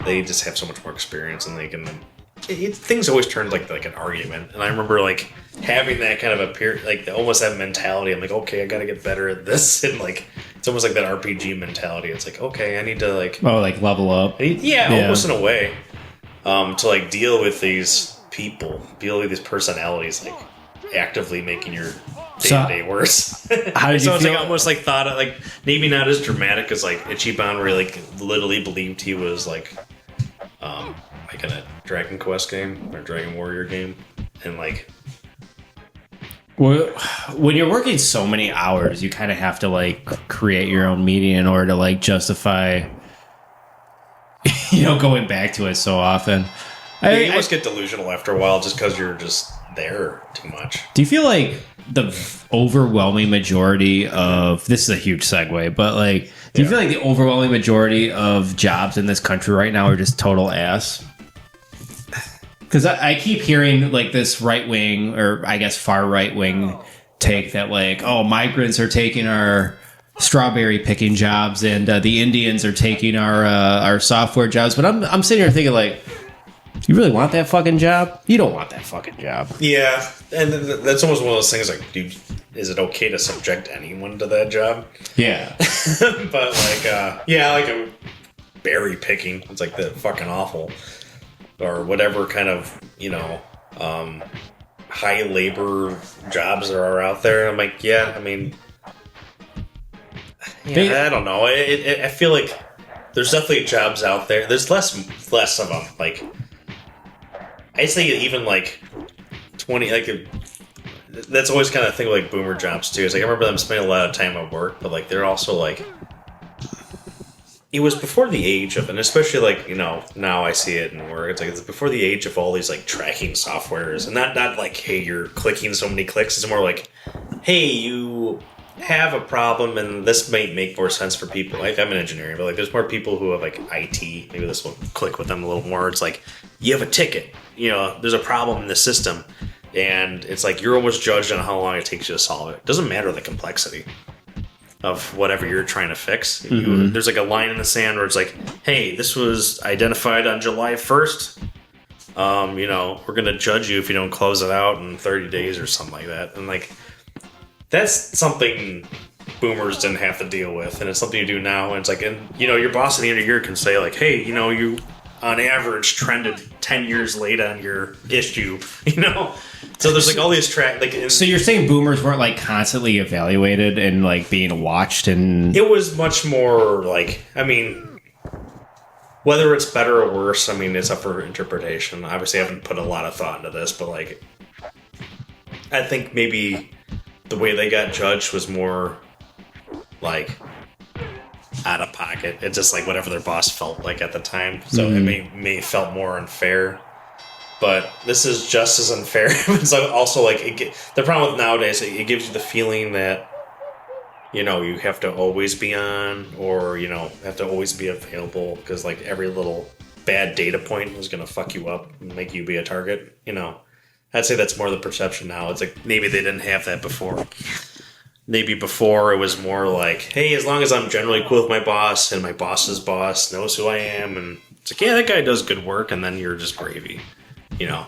They just have so much more experience, and they can. Things always turn like an argument, and I remember like having that kind of almost that mentality. I'm like, okay, I got to get better at this, and like it's almost like that RPG mentality. It's like, okay, I need to like level up. Almost in a way, to like deal with these people, deal with these personalities, like actively making your day-to-day worse. How did you feel? Like almost like thought of, like maybe not as dramatic as like Ichiban really like literally believed he was like in a Dragon Quest game or Dragon Warrior game, and like when you're working so many hours, you kind of have to like create your own media in order to like justify going back to it so often. You almost get delusional after a while just because you're just there too much. Do you feel like the overwhelming majority of this is a huge segue, but like, do you feel like the overwhelming majority of jobs in this country right now are just total ass? Because I keep hearing like this right wing, or I guess far right wing take that like, oh, migrants are taking our strawberry picking jobs, and the Indians are taking our software jobs. But I'm sitting here thinking like, you really want that fucking job? You don't want that fucking job. Yeah, and that's almost one of those things like, dude, is it okay to subject anyone to that job? Yeah. But like, like a berry picking, it's like the fucking awful. Or whatever kind of, high labor jobs there are out there. I'm like, I don't know. I feel like there's definitely jobs out there. There's less of them. Like, I'd say even like 20, like that's always kind of thing with like boomer jobs too. It's like I remember them spending a lot of time at work, but like they're also like, it was before the age of, and especially like, now I see it in work. It's like it's before the age of all these like tracking softwares, and not like, hey, you're clicking so many clicks. It's more like, hey, you have a problem, and this might make more sense for people. Like, I'm an engineer, but like, there's more people who have like IT. Maybe this will click with them a little more. It's like you have a ticket. You know, there's a problem in the system, and it's like you're almost judged on how long it takes you to solve it. It doesn't matter the complexity of whatever you're trying to fix. There's like a line in the sand where it's like, hey, this was identified on July 1st. You know, we're gonna judge you if you don't close it out in 30 days or something like that. And like, that's something boomers didn't have to deal with, and it's something you do now. And it's like, and you know, your boss at the end of the year can say like, hey, you know, you on average trended 10 years late on your issue, you know. So there's like all these so you're saying boomers weren't like constantly evaluated and like being watched, and it was much more like, I mean, whether it's better or worse, I mean, it's up for interpretation. Obviously, I haven't put a lot of thought into this, but like, I think maybe the way they got judged was more like out of pocket. It's just like whatever their boss felt like at the time. So it may felt more unfair. But this is just as unfair. It's also like the problem with nowadays, it gives you the feeling that, you know, you have to always be on, or, you know, have to always be available, because like every little bad data point is going to fuck you up and make you be a target. You know, I'd say that's more the perception now. It's like maybe they didn't have that before. Maybe before it was more like, hey, as long as I'm generally cool with my boss and my boss's boss knows who I am, and it's like, yeah, that guy does good work, and then you're just gravy. You know,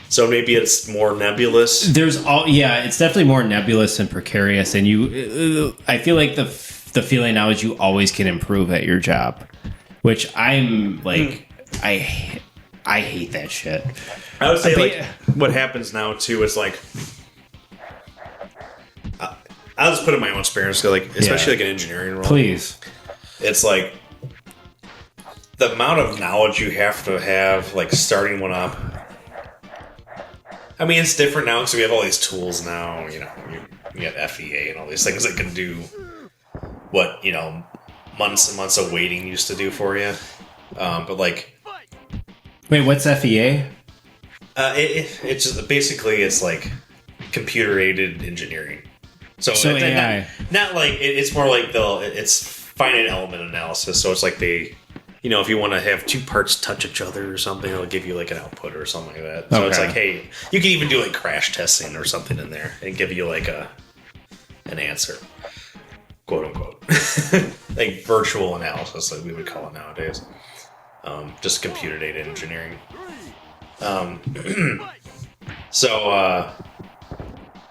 so maybe it's more nebulous. It's definitely more nebulous and precarious, and I feel like the feeling now is you always can improve at your job, which I'm like, I hate that shit. I would say like what happens now too is like, I'll just put in my own experience, like especially like an engineering role. Please, it's like the amount of knowledge you have to have, like starting one up. I mean, it's different now because we have all these tools now. You know, you got FEA and all these things that can do what, you know, months and months of waiting used to do for you. But like, wait, what's FEA? It's just basically it's like computer aided engineering. So it's AI. Not like it's more like it's finite element analysis. So it's like you know, if you want to have two parts touch each other or something, it'll give you like an output or something like that. So It's like, hey, you can even do like crash testing or something in there and give you like an answer, quote unquote, like virtual analysis, like we would call it nowadays. Just computer data engineering. So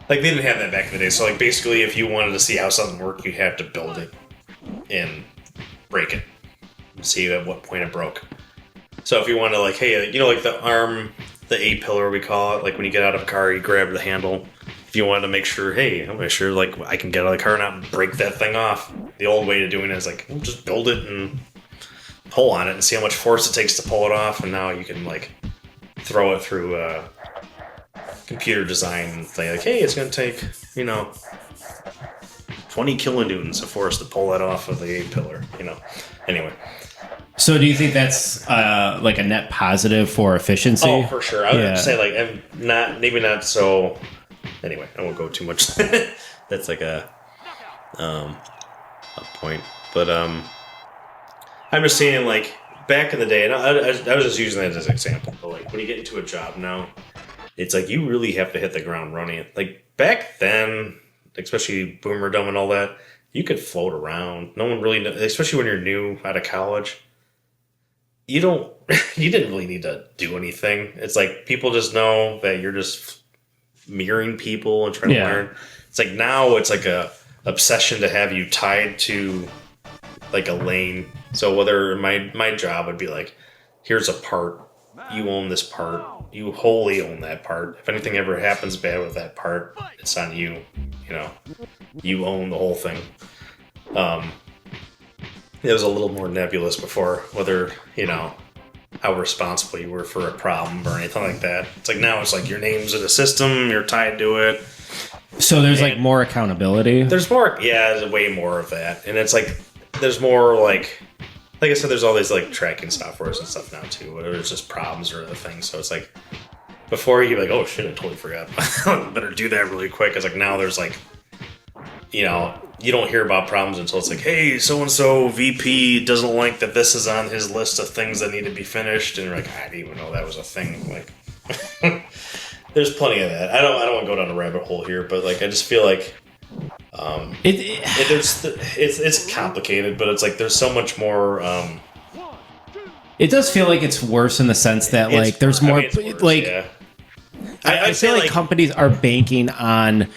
like they didn't have that back in the day. So like basically, if you wanted to see how something worked, you had to build it and break it. See at what point it broke. So if you want to like, hey, you know, like the arm, the A-pillar we call it, like when you get out of a car, you grab the handle. If you wanted to make sure, hey, I'm sure like I can get out of the car now and break that thing off. The old way of doing it is like, well, just build it and pull on it and see how much force it takes to pull it off. And now you can like throw it through computer design thing. Like, hey, it's going to take, you know, 20 kilonewtons of force to pull that off of the A-pillar, you know. Anyway. So do you think that's like a net positive for efficiency? Oh, for sure. I would say like, I'm not so. Anyway, I won't go too much. That's like a point. But I'm just saying, like, back in the day, and I was just using that as an example, but like when you get into a job now, it's like you really have to hit the ground running. Like back then, especially boomerdom and all that, you could float around. No one really knows, especially when you're new out of college. You didn't really need to do anything. It's like people just know that you're just mirroring people and trying to learn. It's like now it's like a obsession to have you tied to like a lane. So whether my job would be like, here's a part, you own this part, you wholly own that part. If anything ever happens bad with that part, it's on you. You know, you own the whole thing. It was a little more nebulous before, whether, you know, how responsible you were for a problem or anything like that. It's like now it's like your name's in the system, you're tied to it. So there's like more accountability? There's more, there's way more of that. And it's like, there's more like I said, there's all these like tracking softwares and stuff now too, where there's just problems or other things. So it's like, before you'd be like, oh shit, I totally forgot. Better do that really quick. It's like now there's like, you know, you don't hear about problems until it's like, hey, so-and-so VP doesn't like that this is on his list of things that need to be finished. And you're like, I didn't even know that was a thing. Like, there's plenty of that. I don't want to go down a rabbit hole here, but like, I just feel like it's complicated, but it's like there's so much more. It does feel like it's worse in the sense that like there's more like. Yeah. I feel like companies are banking on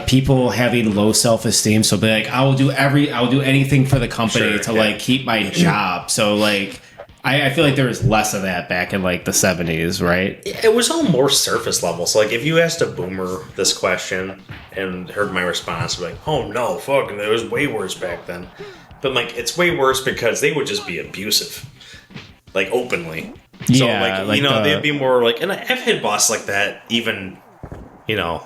people having low self-esteem, so be like, I'll do anything for the company to like keep my job. So like, I feel like there was less of that back in like the 70s, right? It was all more surface level. So like, if you asked a boomer this question and heard my response, like, oh no, fuck, it was way worse back then. But like, it's way worse because they would just be abusive, like openly. So like you know, they'd be more like, and I've had bosses like that, even, you know,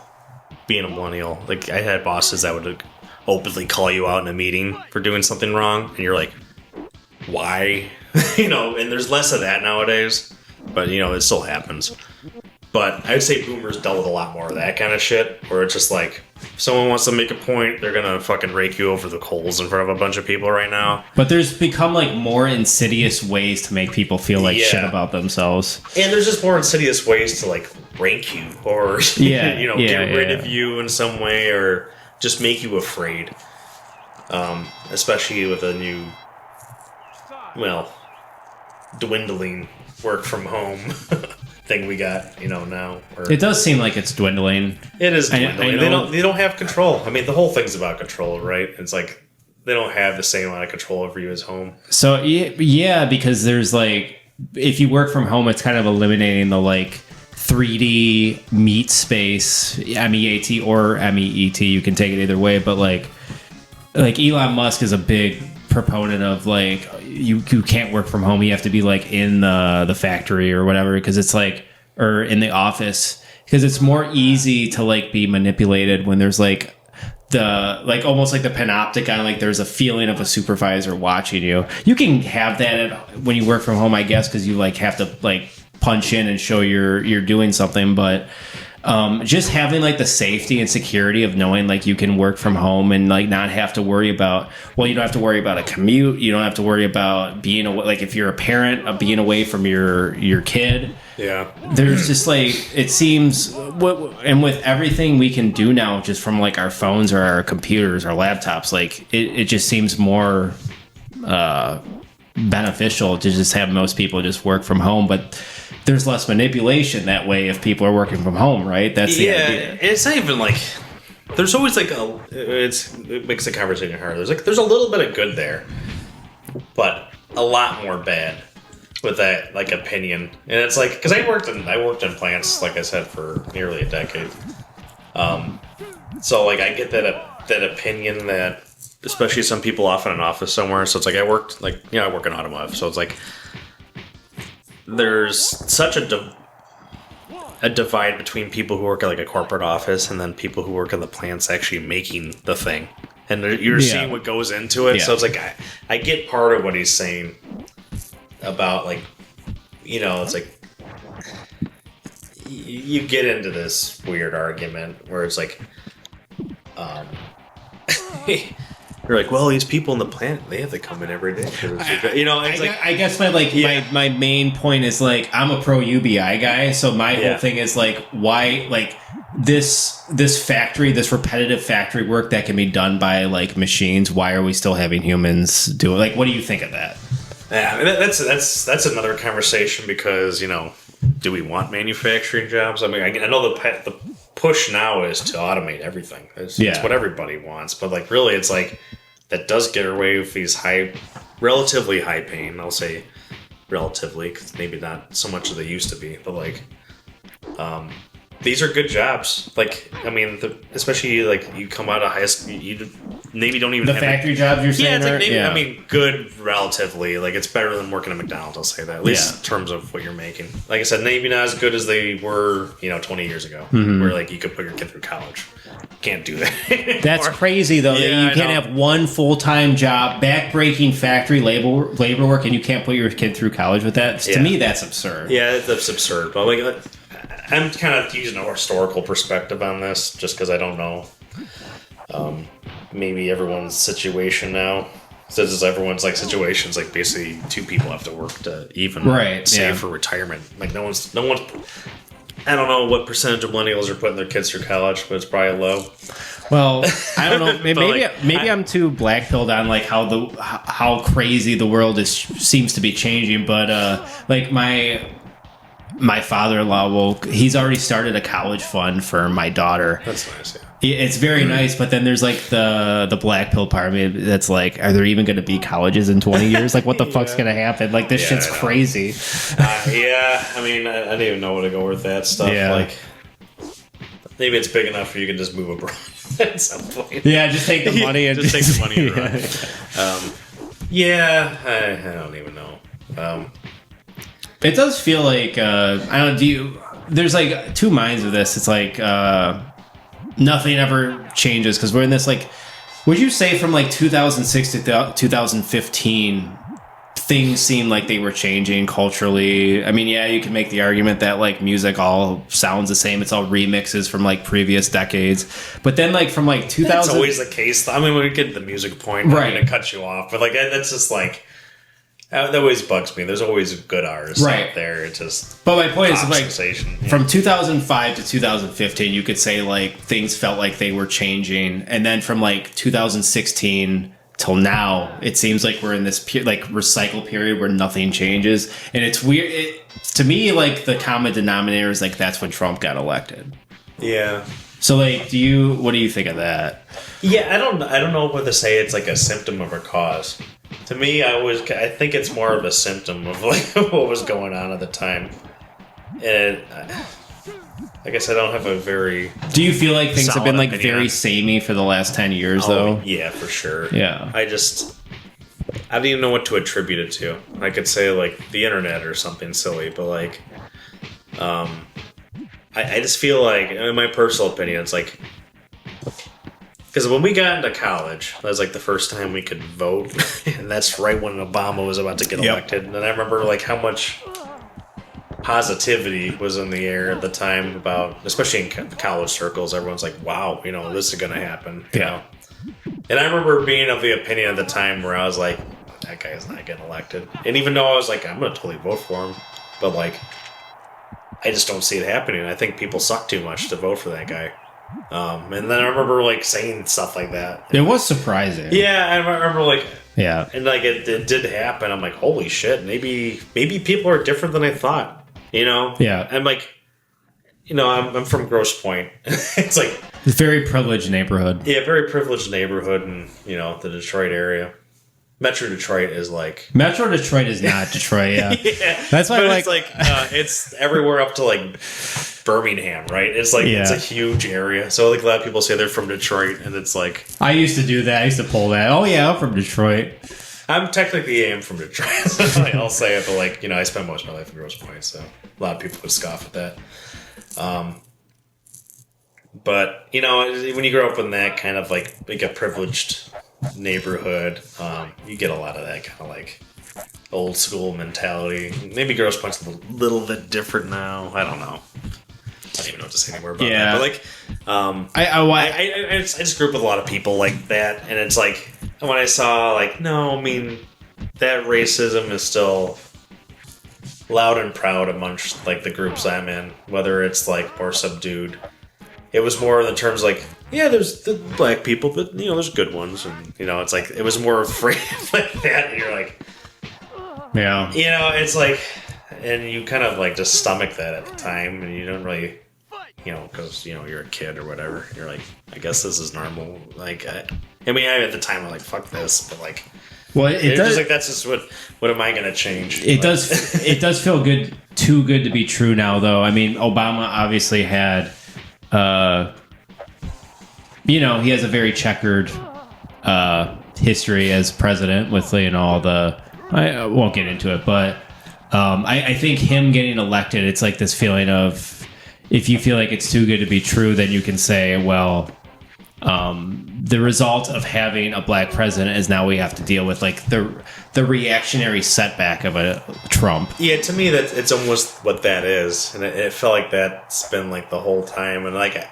being a millennial. Like, I had bosses that would openly call you out in a meeting for doing something wrong, and you're like, why? You know, and there's less of that nowadays, but you know, it still happens. But I'd say boomers dealt with a lot more of that kind of shit, where it's just like, if someone wants to make a point, they're gonna fucking rake you over the coals in front of a bunch of people right now. But there's become like more insidious ways to make people feel like shit about themselves. And there's just more insidious ways to like rank you or you know, get rid of you in some way or just make you afraid. Especially with a new, well, dwindling work from home thing we got, you know, now. It does seem like it's dwindling. It is dwindling. They don't have control. I mean, the whole thing's about control, right? It's like they don't have the same amount of control over you as home. So yeah, because there's like, if you work from home, it's kind of eliminating the like 3D meat space, MEAT or MEET. You can take it either way, but like Elon Musk is a big proponent of like you can't work from home. You have to be like in the factory or whatever, because it's like, or in the office, because it's more easy to like be manipulated when there's like the like almost like the panopticon, like there's a feeling of a supervisor watching you. You can have that when you work from home, I guess, because you like have to like punch in and show you're doing something, but just having like the safety and security of knowing like you can work from home and like not have to worry about, well, you don't have to worry about a commute, you don't have to worry about being away, like if you're a parent, of being away from your kid. Yeah, there's just like, it seems, and with everything we can do now just from like our phones or our computers, our laptops, like it just seems more beneficial to just have most people just work from home. But there's less manipulation that way if people are working from home, right? That's the idea. It's not even like, there's always like it makes the conversation harder. There's a little bit of good there, but a lot more bad with that like opinion. And it's like, because I worked in plants, like I said, for nearly a decade. So like I get that opinion that, especially some people off in an office somewhere. So it's like I work in automotive. So it's like there's such a divide between people who work at like a corporate office and then people who work in the plants actually making the thing. And you're seeing what goes into it. Yeah. So it's like I get part of what he's saying about like, you know, it's like you get into this weird argument where it's like you're like, well, these people in the plant, they have to come in every day. You know, it's I guess my main point is like, I'm a pro UBI guy, so my whole thing is like, why like this repetitive factory work that can be done by like machines, why are we still having humans do it? Like, what do you think of that? Yeah, that's another conversation, because, you know, do we want manufacturing jobs? I mean, I know the push now is to automate everything. It's what everybody wants, but like really, it's like that does get away with these relatively high paying. I'll say relatively, because maybe not so much as they used to be, but like these are good jobs. Like, I mean, especially like you come out of high school, you maybe don't even have factory jobs. You're saying, it's like maybe, I mean, good relatively. Like, it's better than working at McDonald's. I'll say that, at least in terms of what you're making. Like I said, maybe not as good as they were, 20 years ago, where like you could put your kid through college. Can't do that. That's crazy though. Yeah, that you can't have one full-time job, back-breaking factory labor work, and you can't put your kid through college with that. To me, that's absurd. Yeah, that's absurd. But like, I'm kind of using a historical perspective on this, just because I don't know maybe everyone's situation now. Since everyone's like situations, like basically two people have to work to even save for retirement. Like no one's. I don't know what percentage of millennials are putting their kids through college, but it's probably low. Well, I don't know. Maybe I'm too black-pilled on like how crazy the world seems to be changing. But like my father-in-law, he's already started a college fund for my daughter. That's nice. Yeah. It's very nice, but then there's like the black pill part of me that's like, are there even going to be colleges in 20 years? Like, what the fuck's going to happen? Like, this shit's crazy. I mean, I don't even know where to go with that stuff. Yeah. Like, maybe it's big enough where you can just move abroad at some point. Yeah, just take the money and just take the money and run. I don't even know. It does feel like I don't. There's like two minds of this. It's like. Nothing ever changes because we're in this like, would you say from like 2006 to 2015 things seem like they were changing culturally? I mean, yeah, you can make the argument that like music all sounds the same, it's all remixes from like previous decades, but then like from like 2000, that's always the case. I mean, when we get to the music point, right, I'm gonna cut you off, but like that's just like that always bugs me. There's always good artists out there. It's just, but my point is like sensation. From 2005 to 2015, you could say like things felt like they were changing, and then from like 2016 till now, it seems like we're in this like recycle period where nothing changes, and it's weird. To me, like the common denominator is like that's when Trump got elected. Yeah. So like, what do you think of that? Yeah, I don't know whether to say it's like a symptom of a cause. To me, I think it's more of a symptom of like what was going on at the time, and I guess I don't have a very. Do you feel like things have been like very samey for the last 10 years though? Yeah, for sure. Yeah, I don't even know what to attribute it to. I could say like the internet or something silly, but like, I just feel like, in my personal opinion, it's like. Because when we got into college, that was like the first time we could vote, and that's right when Obama was about to get elected. And I remember like how much positivity was in the air at the time about, especially in college circles, everyone's like, "Wow, this is going to happen." You know? And I remember being of the opinion at the time where I was like, "That guy's not getting elected." And even though I was like, "I'm going to totally vote for him," but like, I just don't see it happening. I think people suck too much to vote for that guy. And then I remember like saying stuff like that. It was surprising. Yeah, I remember like and like it did happen. I'm like, holy shit, maybe people are different than I thought. Yeah. I'm like, I'm from Grosse Pointe. It's like it's a very privileged neighborhood. Yeah, very privileged neighborhood in the Detroit area. Metro Detroit is like Metro Detroit is not Detroit. Yeah, yeah. That's why it's like it's everywhere up to like Birmingham, right? It's like it's a huge area. So like a lot of people say they're from Detroit, and it's like I used to do that. I used to pull that. Oh yeah, I'm from Detroit. I'm technically from Detroit. I'll say it, but like I spent most of my life in Grosse Pointe, so a lot of people would scoff at that. But when you grow up in that kind of like a privileged neighborhood, you get a lot of that kind of like old school mentality. Maybe Grosse Pointe's a little bit different now. I don't know. I don't even know what to say anymore about that. But like, I just grew up with a lot of people like that, and it's like when I saw like, no, I mean that racism is still loud and proud amongst like the groups I'm in, whether it's like more subdued. It was more in the terms like, yeah, there's the black people, but there's good ones, and it's like it was more afraid like that. And you're like, yeah, it's like, and you kind of like just stomach that at the time, and you don't really, because you're a kid or whatever. You're like, I guess this is normal. Like, at the time I'm like, fuck this, but like, well, it does. Just like that's just what am I going to change? It does. It does feel too good to be true now, though. I mean, Obama obviously had. He has a very checkered history as president with all the. I won't get into it, but I think him getting elected, it's like this feeling of if you feel like it's too good to be true, then you can say, well, the result of having a black president is now we have to deal with like the reactionary setback of a Trump. Yeah, to me that it's almost what that is, and it felt like that's been like the whole time, and like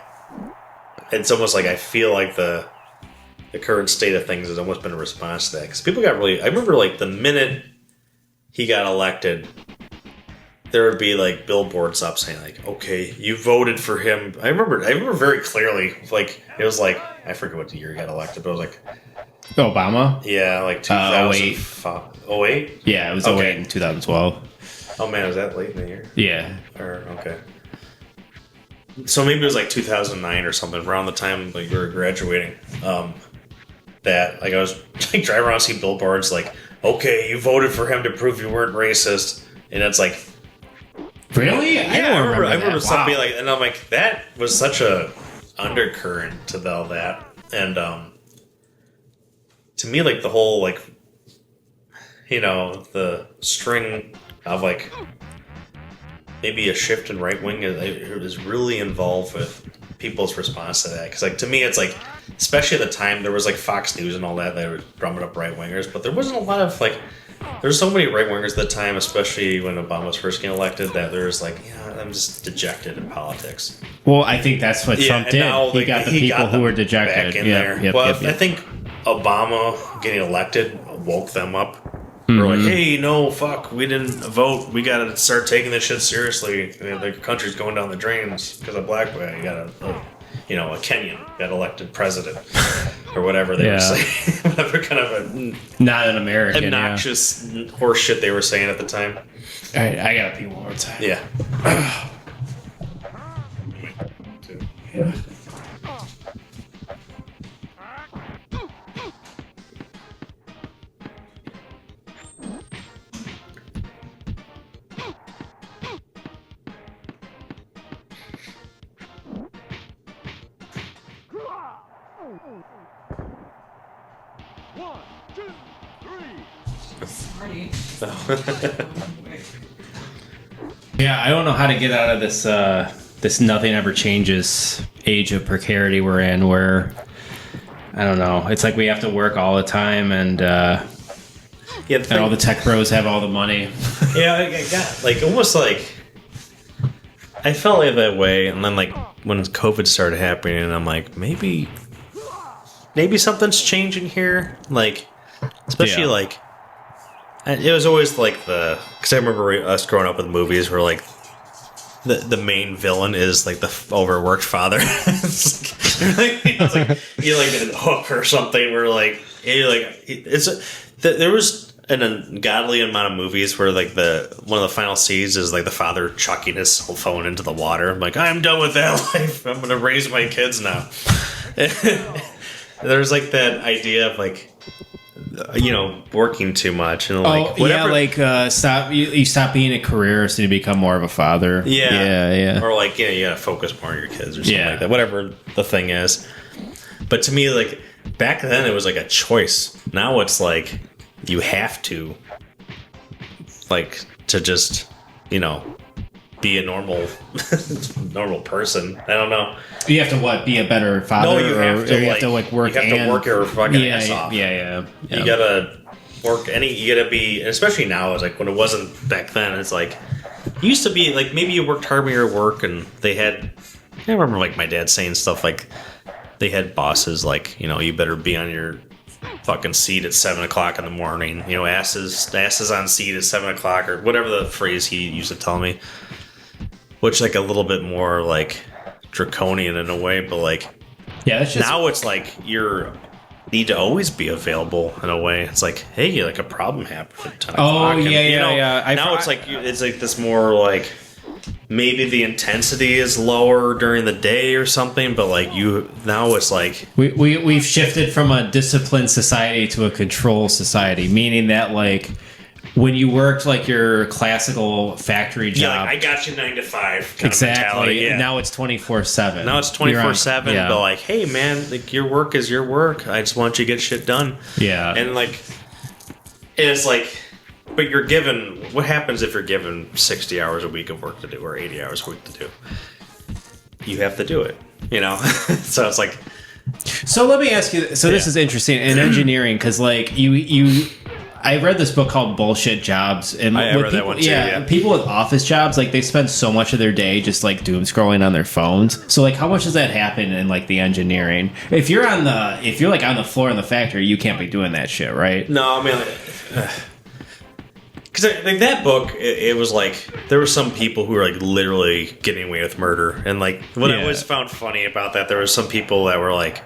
it's almost like I feel like the the current state of things has almost been a response to that. Because people got really... I remember, like, the minute he got elected, there would be, like, billboards up saying, like, okay, you voted for him. I remember very clearly, like, it was like... I forget what year he got elected, but it was like... Obama? Yeah, like 2008. 08? Yeah, it was 08 in 2012. Oh, man, was that late in the year? Yeah. Okay. So maybe it was like 2009 or something, around the time like we were graduating. That like I was like driving around, see billboards like, "Okay, you voted for him to prove you weren't racist," and it's like, really? Yeah, I remember something like, and I'm like, that was such a undercurrent to all that, and to me, like the whole like, you know, the string of like. Maybe a shift in right wing is really involved with people's response to that. Because, like, to me, it's like, especially at the time, there was like Fox News and all that were drumming up right wingers, but there wasn't a lot of like, there's so many right wingers at the time, especially when Obama was first getting elected, that there's like, yeah, I'm just dejected in politics. Well, I think that's what Trump did. Now, he got the people who were dejected back in there. I think Obama getting elected woke them up. We're like, hey, no, fuck, we didn't vote. We got to start taking this shit seriously. The country's going down the drains because of black guy. You got a Kenyan got elected president or whatever they were saying. Whatever kind of a not an American obnoxious horse shit they were saying at the time. All right, I gotta pee one more time. Yeah. Yeah. Yeah, I don't know how to get out of this this nothing ever changes age of precarity we're in, where I don't know, it's like we have to work all the time, and and all the tech bros have all the money. Yeah, I got like almost like I felt like that way, and then like when COVID started happening, and I'm like, maybe something's changing here, like especially like. It was always like because I remember us growing up with movies where like the main villain is like the overworked father. It's like you like a Hook or something where like there was an ungodly amount of movies where like one of the final scenes is like the father chucking his cell phone into the water. I'm like, I'm done with that life. I'm gonna raise my kids now. There's like that idea of like. Working too much and like whatever. Yeah, like stop. You stop being a careerist and you become more of a father. Yeah. Or like you gotta focus more on your kids or something like that. Whatever the thing is. But to me, like back then, it was like a choice. Now it's like you have to, like, to just be a normal person. I don't know. You have to what? Be a better father? No, you have to. You have to like work. You have to work your fucking ass off. Yeah. You gotta work. You gotta be, especially now. It's like when it wasn't back then. It's like it used to be like maybe you worked hard at your work, and they had. I remember like my dad saying stuff like they had bosses like you better be on your fucking seat at 7:00 in the morning. Asses on seat at 7:00 or whatever the phrase he used to tell me. Which like a little bit more like draconian in a way, but like that's just now it's like you need to always be available in a way. It's like, hey, like a problem happened at 10 o'clock. Yeah. Now it's like this more like maybe the intensity is lower during the day or something, but like now it's like we've shifted from a disciplined society to a control society, meaning that like when you worked like your classical factory job, like, I got you 9 to 5. Exactly. Now it's 24/7. Now it's 24/7. But like, hey man, like your work is your work. I just want you to get shit done. Yeah. And like, it's like, but you're given. What happens if you're given 60 hours a week of work to do or 80 hours a week to do? You have to do it. So it's like. So let me ask you. So this is interesting in engineering because like you. I read this book called Bullshit Jobs, and I read that one too. Yeah, people with office jobs, like they spend so much of their day just like doom scrolling on their phones. So like, how much does that happen in like the engineering? If you're on the floor in the factory, you can't be doing that shit, right? No, I mean, because like that book, it was like there were some people who were like literally getting away with murder, and like what I always found funny about that, there were some people that were like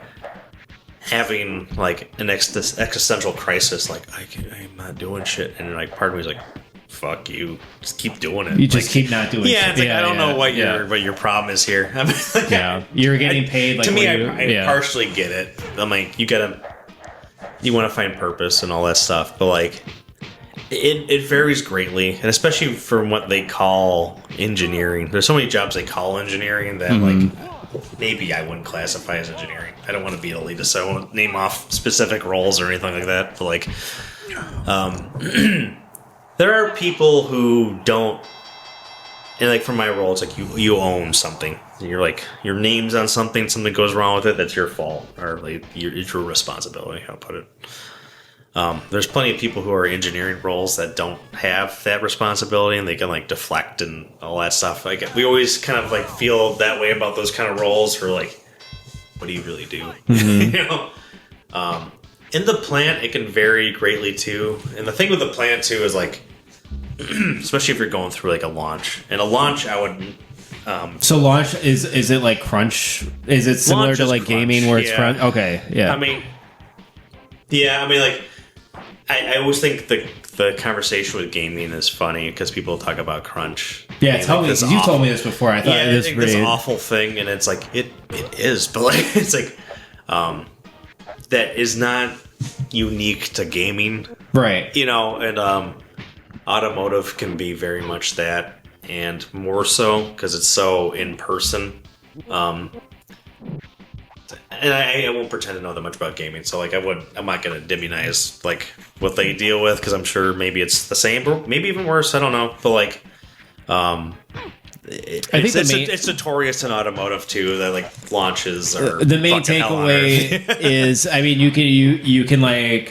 having like an existential crisis, like I'm not doing shit, and like part of me was like, fuck you, just keep doing it. You just keep not doing shit. It's like I don't know what your problem is here. I mean, like, you're getting paid. Like, to me, I partially get it. I'm like, you want to find purpose and all that stuff, but like it varies greatly, and especially from what they call engineering. There's so many jobs they call engineering that like maybe I wouldn't classify as engineering. I don't want to be elitist, so I won't name off specific roles or anything like that. But like, there are people who don't, and like for my role, it's like you own something. You're like, your name's on something goes wrong with it, that's your fault, or like it's your responsibility. I'll put it. There's plenty of people who are engineering roles that don't have that responsibility, and they can like deflect and all that stuff. Like we always kind of like feel that way about those kind of roles. For like, what do you really do? Mm-hmm. You know, in the plant it can vary greatly too. And the thing with the plant too is like, especially if you're going through like a launch. And a launch, I would. So launch is it like crunch? Is it similar to like crunch, gaming where it's crunch? Okay, yeah. I mean, like. I always think the conversation with gaming is funny because people talk about crunch. Yeah, tell me. You told me this before. I thought it was this awful thing, and it's like it is, but like it's like that is not unique to gaming, right? You know, and automotive can be very much that, and more so because it's so in person. And I won't pretend to know that much about gaming, so like I'm not gonna demonize like what they deal with, because I'm sure maybe it's the same or maybe even worse. I don't know, but like, it's notorious in automotive too that like launches are the main takeaway is, I mean, you can like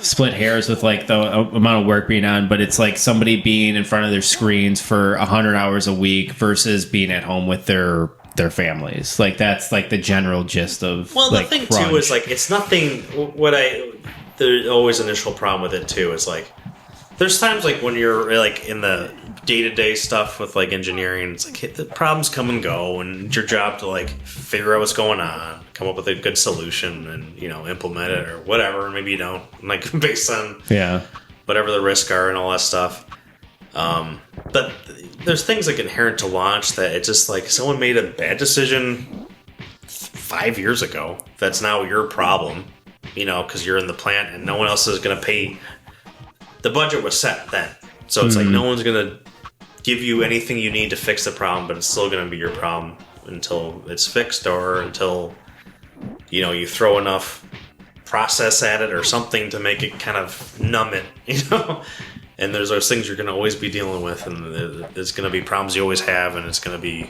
split hairs with like the amount of work being on, but it's like somebody being in front of their screens for 100 hours a week versus being at home with their families. Like that's like the general gist of. Well, like, the thing crunch. too is like it's nothing. There's always initial problem with it too. Is like there's times like when you're like in the day-to-day stuff with like engineering, it's like the problems come and go, and it's your job to like figure out what's going on, come up with a good solution, and implement it or whatever. Maybe you don't, like based on whatever the risks are and all that stuff. But there's things like inherent to launch that it's just like someone made a bad decision 5 years ago. That's now your problem, because you're in the plant and no one else is going to pay. The budget was set then. So it's like no one's going to give you anything you need to fix the problem, but it's still going to be your problem until it's fixed or until, you throw enough process at it or something to make it kind of numb it, And there's those things you're going to always be dealing with, and there's going to be problems you always have, and it's going to be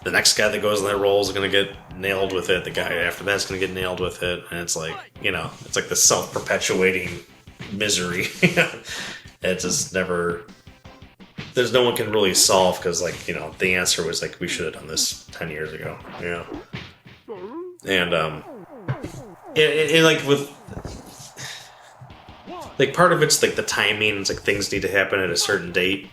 the next guy that goes in that role is going to get nailed with it. The guy after that's going to get nailed with it, and it's like it's like the self-perpetuating misery. It's just never. There's no one can really solve because the answer was like we should have done this 10 years ago. And it like with. Like part of it's like the timing. It's like things need to happen at a certain date,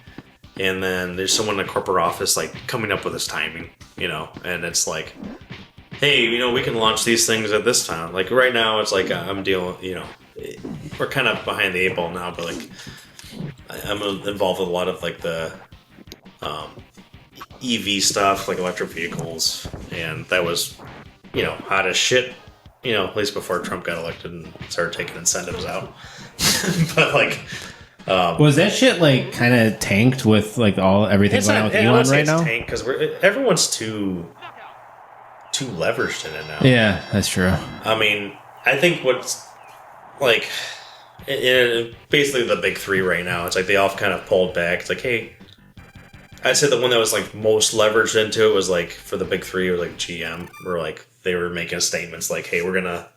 and then there's someone in a corporate office like coming up with this timing, and it's like, hey, we can launch these things at this time. Like right now, it's like I'm dealing, we're kind of behind the 8 ball now, but like I'm involved with a lot of like the EV stuff, like electric vehicles, and that was hot as shit. At least before Trump got elected and started taking incentives out. But like, was that shit like kind of tanked with like everything going on with Elon right now? Tanked because everyone's too leveraged in it now. Yeah, that's true. I mean, I think what's like, basically the big three right now. It's like they all kind of pulled back. It's like, hey, I'd say the one that was like most leveraged into it was like for the big three was like GM, where like they were making statements like, hey, we're gonna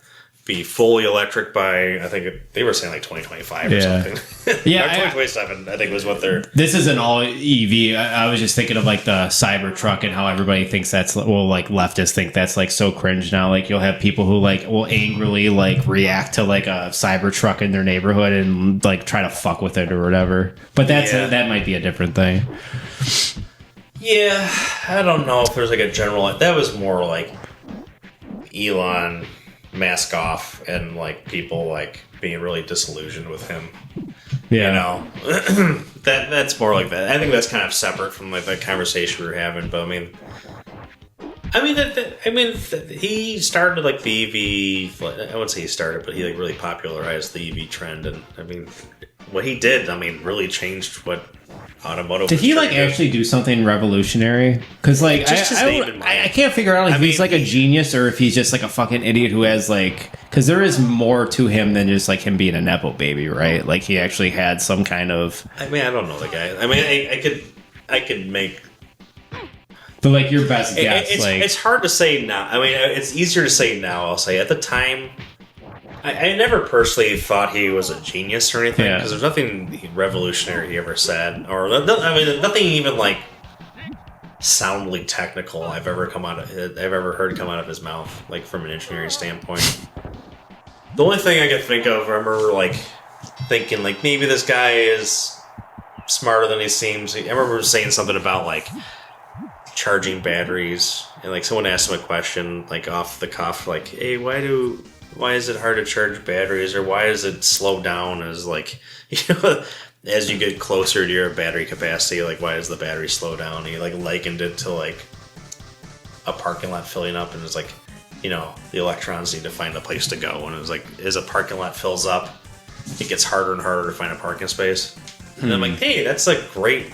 be fully electric by, I think they were saying like 2025 or something. Yeah, 2027, I think was what they're... This is an all EV. I was just thinking of like the Cybertruck and how everybody thinks that's, well, like leftists think that's like so cringe now. Like you'll have people who like will angrily like react to like a Cybertruck in their neighborhood and like try to fuck with it or whatever. But that might be a different thing. Yeah, I don't know if there's like a general... That was more like Elon... mask off and like people like being really disillusioned with him. Yeah, you know, that's more like that. I think that's kind of separate from like that conversation we were having. But I mean, he started like the EV. I wouldn't say he started, but he like really popularized the EV trend. And I mean, what he did, really changed what automotive. Did he like actually do something revolutionary? Because like I can't figure out if he's like a genius or if he's just like a fucking idiot who has like, because there is more to him than just like him being a nepo baby, right? Like he actually had some kind of. I mean, I don't know the guy. I mean, I could make. But like your best guess, it's hard to say now. I mean, it's easier to say now. I'll say at the time. I never personally thought he was a genius or anything because there's nothing revolutionary he ever said, or nothing even like soundly technical I've ever heard come out of his mouth, like from an engineering standpoint. The only thing I could think of, I remember like thinking like maybe this guy is smarter than he seems. I remember saying something about like charging batteries, and like someone asked him a question like off the cuff, like, "Hey, why is it hard to charge batteries, or why does it slow down as like, you know, as you get closer to your battery capacity, like why does the battery slow down?" And he like likened it to like a parking lot filling up, and it's like, you know, the electrons need to find a place to go, and it was like as a parking lot fills up, it gets harder and harder to find a parking space. And I'm like, hey, that's like great,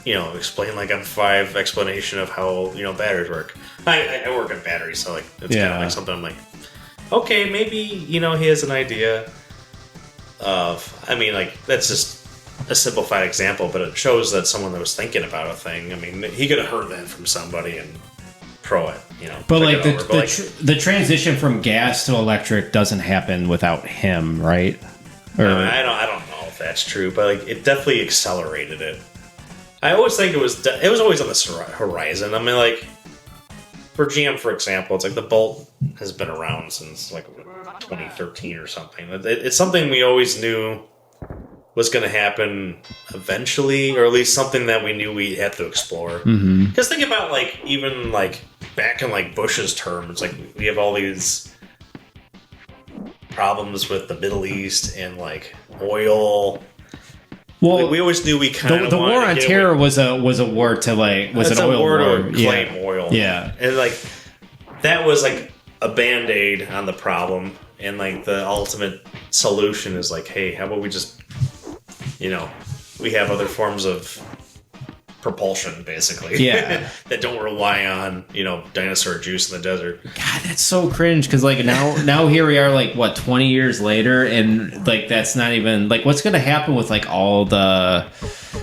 you know, explain like a 5 explanation of how, you know, batteries work. I work in batteries, so like it's kind of like something I'm like, okay, maybe, you know, he has an idea of... I mean, like, that's just a simplified example, but it shows that someone that was thinking about a thing, I mean, he could have heard that from somebody and pro it, you know. But, like, the transition from gas to electric doesn't happen without him, right? Or, I don't know if that's true, but, like, it definitely accelerated it. I always think it was always on the horizon. I mean, like... For GM, for example, it's like the Bolt has been around since like 2013 or something. It's something we always knew was going to happen eventually, or at least something that we knew we had to explore. Because think about like even like back in like Bush's term, it's like we have all these problems with the Middle East and like oil. Well, we always knew we kind of the war on terror was a war to like was an oil war to claim oil. Yeah, and like that was like a band-aid on the problem, and like the ultimate solution is like, hey, how about we just, you know, we have other forms of propulsion, basically. Yeah. That don't rely on, you know, dinosaur juice in the desert. God, that's so cringe, because like now here we are like what 20 years later, and like that's not even like what's gonna happen with like all the,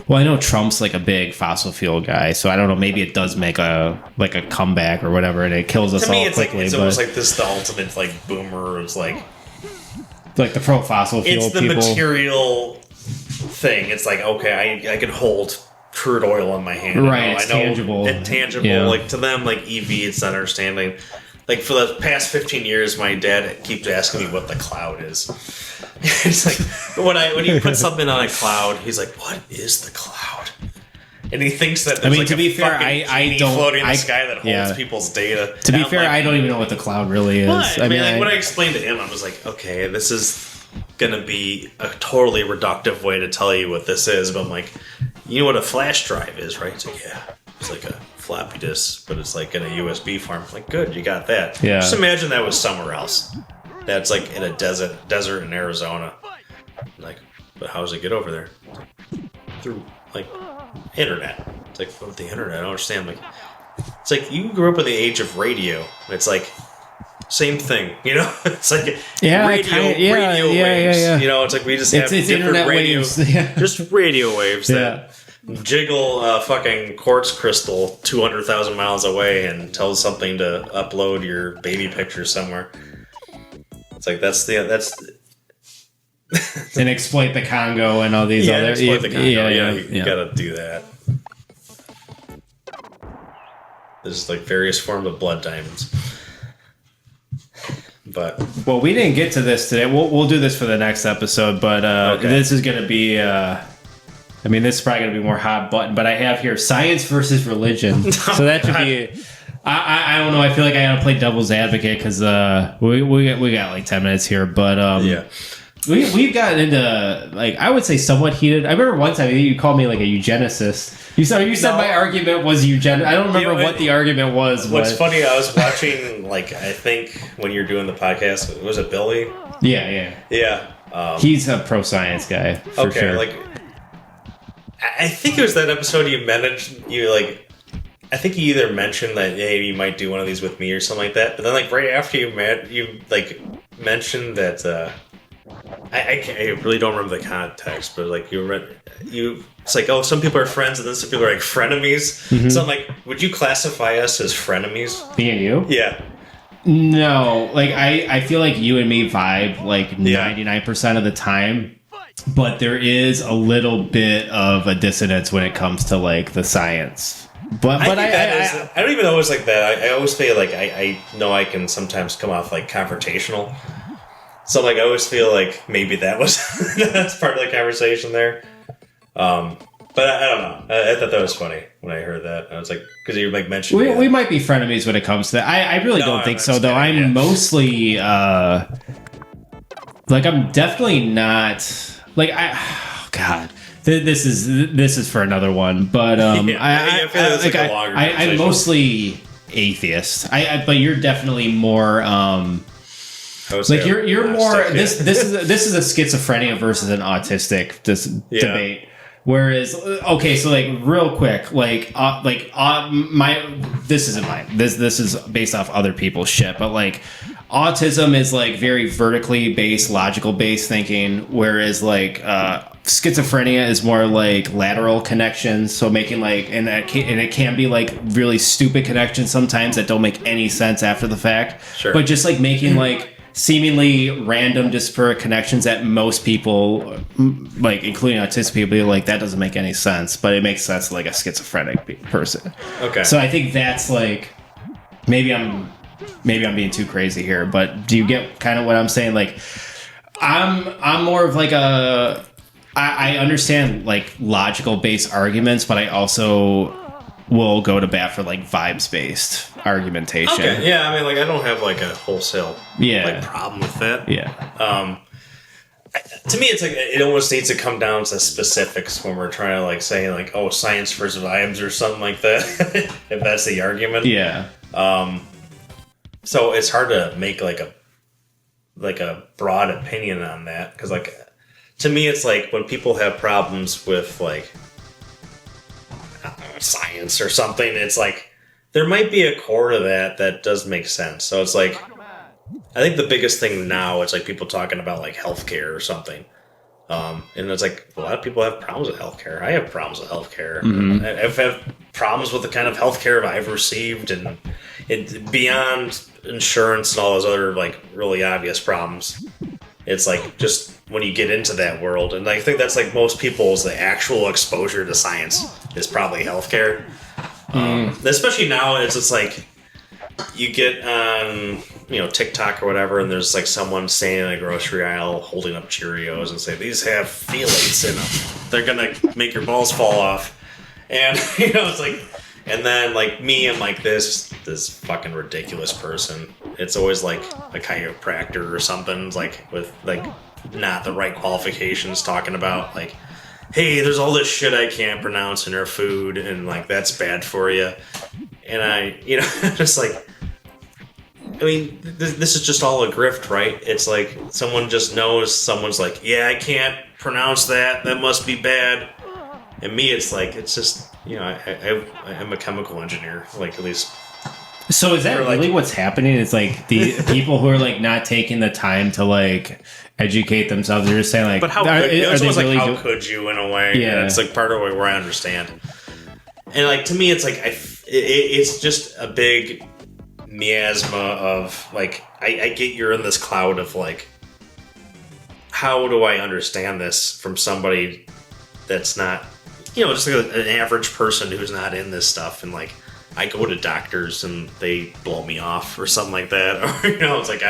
well, I know Trump's like a big fossil fuel guy, so I don't know, maybe it does make a comeback or whatever, and it kills us to me, all it's quickly. Like, it's almost like this the ultimate like boomer. It's like the pro fossil fuel it's the people. Material thing. It's like, okay, I can hold crude oil in my hand. Right, it's tangible. It's tangible. Yeah. Like to them, like EV, it's not understanding. Like for the past 15 years, my dad keeps asking me what the cloud is. It's like when he puts something on a cloud, he's like, "What is the cloud?" And he thinks that there's to be fair, I don't floating in the sky that holds people's data. To be fair, I don't even know what the cloud really is. I mean, when I explained to him, I was like, "Okay, this is gonna be a totally reductive way to tell you what this is," but I'm like, you know what a flash drive is, right? It's like, yeah, it's like a floppy disk, but it's like in a USB form. I'm like, good, you got that. Yeah. Just imagine that was somewhere else. That's like in a desert in Arizona. I'm like, but how does it get over there? Through like internet. It's like, what the internet? I don't understand. Like, it's like you grew up in the age of radio. It's like same thing, you know. It's like radio waves. Yeah. You know, it's like we just have different radio, just radio waves that jiggle a fucking quartz crystal 200,000 miles away and tell something to upload your baby picture somewhere. It's like that's and exploit the Congo and all these other. Exploit the Congo. You gotta do that. There's like various forms of blood diamonds. But well, we didn't get to this today. We'll do this for the next episode, but this is going to be. This is probably going to be more hot button. But I have here science versus religion, so that should be. I don't know. I feel like I got to play devil's advocate because we got like 10 minutes here, but we've gotten into like I would say somewhat heated. I remember one time you called me like a eugenicist. You said my argument was eugenicist. I don't remember what the argument was. What's funny, I was watching like I think when you're doing the podcast, was it Billy? Yeah. He's a pro science guy. For sure. Like I think it was that episode I think you either mentioned that hey you might do one of these with me or something like that, but then like right after you mentioned that. I really don't remember the context, but like it's like, oh, some people are friends and then some people are like frenemies. Mm-hmm. So I'm like, would you classify us as frenemies? Me and you? Yeah. No, like I feel like you and me vibe like 99% of the time, but there is a little bit of a dissonance when it comes to like the science. But I don't even know it was like that. I always feel like I know I can sometimes come off like confrontational. So, like, I always feel like maybe that's part of the conversation there. But I don't know. I thought that was funny when I heard that. I was like, because you like mentioned we might be frenemies when it comes to that. I really don't think so, though. I'm mostly like I'm definitely not like God. This is for another one, but I feel like it's like a longer I'm mostly atheist. But you're definitely more. Like you're more this is a schizophrenia versus an autistic debate. Whereas so like real quick this isn't mine. This is based off other people's shit, but like autism is like very vertically based, logical based thinking, whereas like schizophrenia is more like lateral connections, so making like and it can be like really stupid connections sometimes that don't make any sense after the fact. Sure. But just like making like seemingly random disparate connections that most people, like including autistic people, be like, that doesn't make any sense, but it makes sense to like a schizophrenic person. Okay. So I think that's like, maybe I'm being too crazy here, but do you get kind of what I'm saying? Like, I'm more of like I understand like logical based arguments, but I also will go to bat for like vibes based argumentation. Okay, yeah, I mean, like I don't have like a wholesale like problem with that. Yeah. To me, it's like it almost needs to come down to specifics when we're trying to like say like, oh, science versus vibes or something like that. If that's the argument. Yeah. So it's hard to make like a broad opinion on that because like to me, it's like when people have problems with like science or something, it's like there might be a core to that does make sense. So it's like I think the biggest thing now is like people talking about like healthcare or something, and it's like a lot of people have problems with healthcare. I have problems with healthcare. Mm-hmm. I've had problems with the kind of healthcare I've received, and it beyond insurance and all those other like really obvious problems. It's like just when you get into that world, and I think that's like most people's the actual exposure to science is probably healthcare. Especially now, it's just like you get on TikTok or whatever, and there's like someone standing in a grocery aisle holding up Cheerios and say these have phthalates in them. They're gonna make your balls fall off, and it's like, and then like me and like this fucking ridiculous person. It's always like a chiropractor or something like with like not the right qualifications talking about like, hey, there's all this shit I can't pronounce in our food and like that's bad for you. And I, just like, I mean, this is just all a grift, right? It's like someone just knows someone's like, yeah, I can't pronounce that. That must be bad. And me, it's like, it's just, I'm a chemical engineer, like at least. So is that really what's happening? It's like the people who are like not taking the time to like educate themselves. They're just saying like, but how could you in a way? Yeah, and it's like part of where I understand. And like to me, it's like it's just a big miasma of like I get you're in this cloud of like, how do I understand this from somebody that's not, just like an average person who's not in this stuff, and like I go to doctors and they blow me off or something like that, or it's like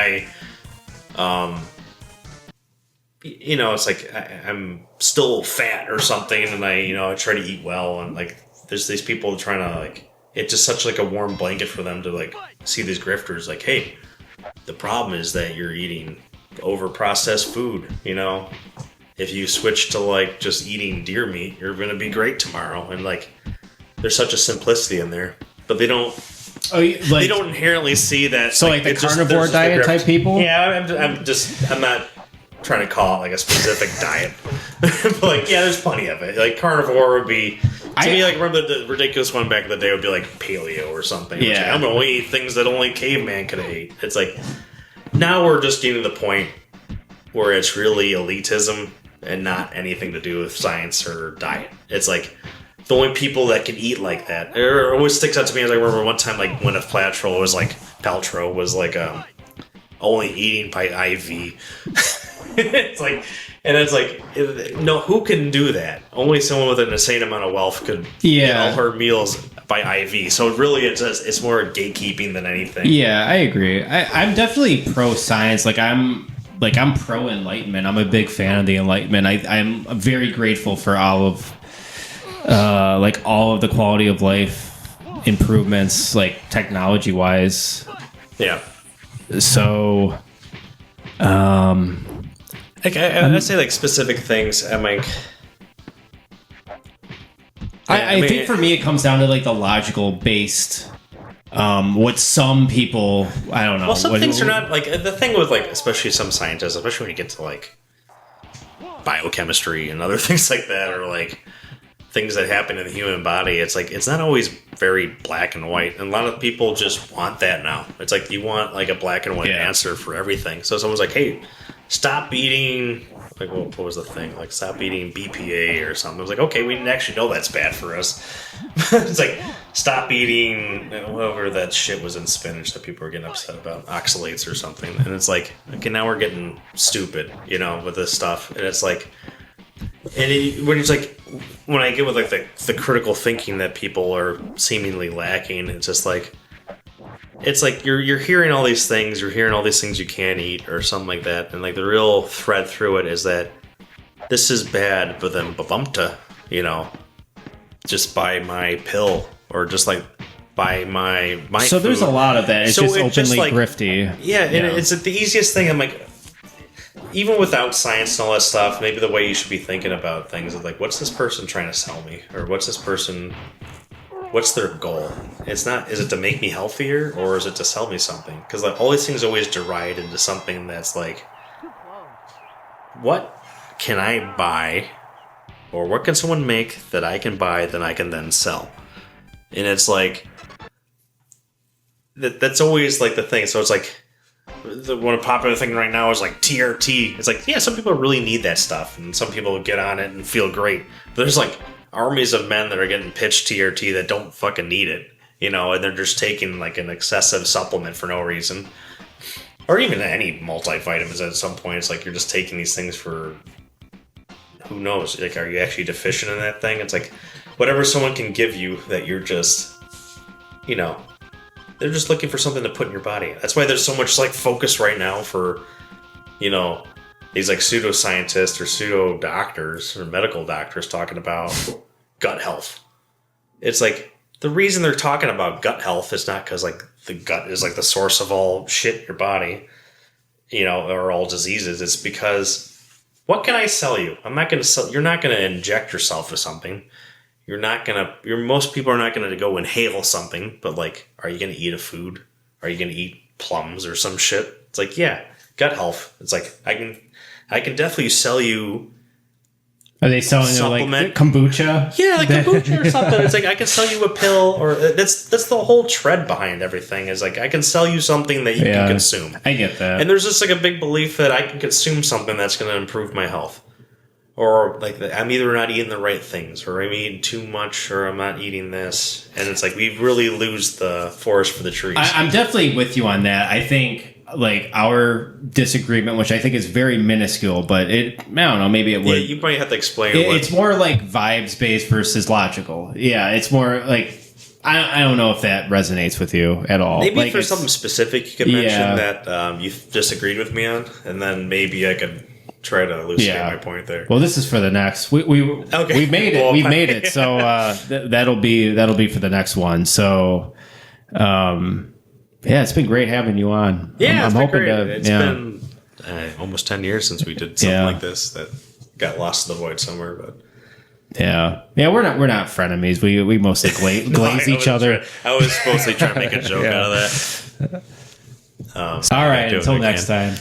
it's like I'm still fat or something, and I try to eat well, and like there's these people trying to like, it's just such like a warm blanket for them to like see these grifters like, hey, the problem is that you're eating over processed food. If you switch to like just eating deer meat, you're gonna be great tomorrow, and like there's such a simplicity in there, but they don't. They don't inherently see that. So like the carnivore diet type people. Yeah, I'm not trying to call it like a specific diet, but like there's plenty of it. Like carnivore would be to me like, remember the ridiculous one back in the day would be like paleo or something. Yeah, like, I'm gonna only eat things that only caveman could eat. It's like now we're just getting to the point where it's really elitism and not anything to do with science or diet. It's like the only people that can eat like that. It always sticks out to me as I remember one time like Gwyneth Paltrow was like only eating by IV. it's like no, who can do that? Only someone with an insane amount of wealth could get all her meals by IV. So really, it's more gatekeeping than anything. Yeah, I agree. I'm definitely pro science. I'm pro Enlightenment. I'm a big fan of the Enlightenment. I'm very grateful for all of the quality of life improvements, like technology wise. Yeah. So, I'd say like specific things. I'm like, I think for me it comes down to like the logical based. What some people, I don't know. Well, some things are not like the thing with like, especially some scientists, especially when you get to like biochemistry and other things like that, or like things that happen in the human body. It's like it's not always very black and white, and a lot of people just want that now. It's like you want like a black and white answer for everything. So someone's like, "Hey, stop eating." Like, what was the thing? Like, stop eating BPA or something. I was like, okay, we didn't actually know that's bad for us. It's like, stop eating whatever that shit was in spinach that people were getting upset about, oxalates or something. And it's like, okay, now we're getting stupid, with this stuff. And it's like, when I get with like the critical thinking that people are seemingly lacking, it's just like, it's like you're hearing all these things, you can't eat or something like that, and like the real thread through it is that this is bad, but then babumta, just buy my pill or just like buy my so food. There's a lot of that. It's so just openly just like, grifty. Yeah, and it's the easiest thing. I'm like, even without science and all that stuff, maybe the way you should be thinking about things is like, what's this person trying to sell me, or what's their goal? It's not, is it to make me healthier or is it to sell me something? Because like all these things always deride into something that's like, what can I buy, or what can someone make that I can buy that I can then sell? And it's like, that's always like the thing. So it's like, the one popular thing right now is like TRT. It's like, yeah, some people really need that stuff, and some people get on it and feel great. But there's like armies of men that are getting pitched TRT that don't fucking need it, and they're just taking like an excessive supplement for no reason, or even any multivitamins. At some point, it's like you're just taking these things for who knows. Like, are you actually deficient in that thing? It's like whatever someone can give you that you're just, they're just looking for something to put in your body. That's why there's so much like focus right now for, these like pseudoscientists or pseudo doctors or medical doctors talking about gut health. It's like the reason they're talking about gut health is not because like the gut is like the source of all shit in your body, or all diseases. It's because what can I sell you? I'm not going to sell. You're not going to inject yourself with something. Most people are not going to go inhale something, but like, are you going to eat a food? Are you going to eat plums or some shit? It's like, yeah, gut health. It's like, I can definitely sell you. Are they selling like kombucha? Yeah, like kombucha or something. It's like, I can sell you a pill, or that's the whole tread behind everything is like, I can sell you something that you can consume. I get that. And there's just like a big belief that I can consume something that's going to improve my health. Or like I'm either not eating the right things, or I'm eating too much, or I'm not eating this. And it's like we really lose the forest for the trees. I'm definitely with you on that. I think like our disagreement, which I think is very minuscule, but I don't know, maybe it would. Yeah, you might have to explain. It's more like vibes based versus logical. Yeah, it's more like I don't know if that resonates with you at all. Maybe like for something specific you could mention that you disagreed with me on, and then maybe I could try to elucidate my point there. Well, this is for the next. We made it. We made it. So that'll be for the next one. So. Yeah, it's been great having you on. Yeah, I'm hoping great. It's been almost 10 years since we did something like this that got lost in the void somewhere. But yeah, we're not frenemies. We mostly glaze each other. I was mostly trying to make a joke out of that. All right, until next time.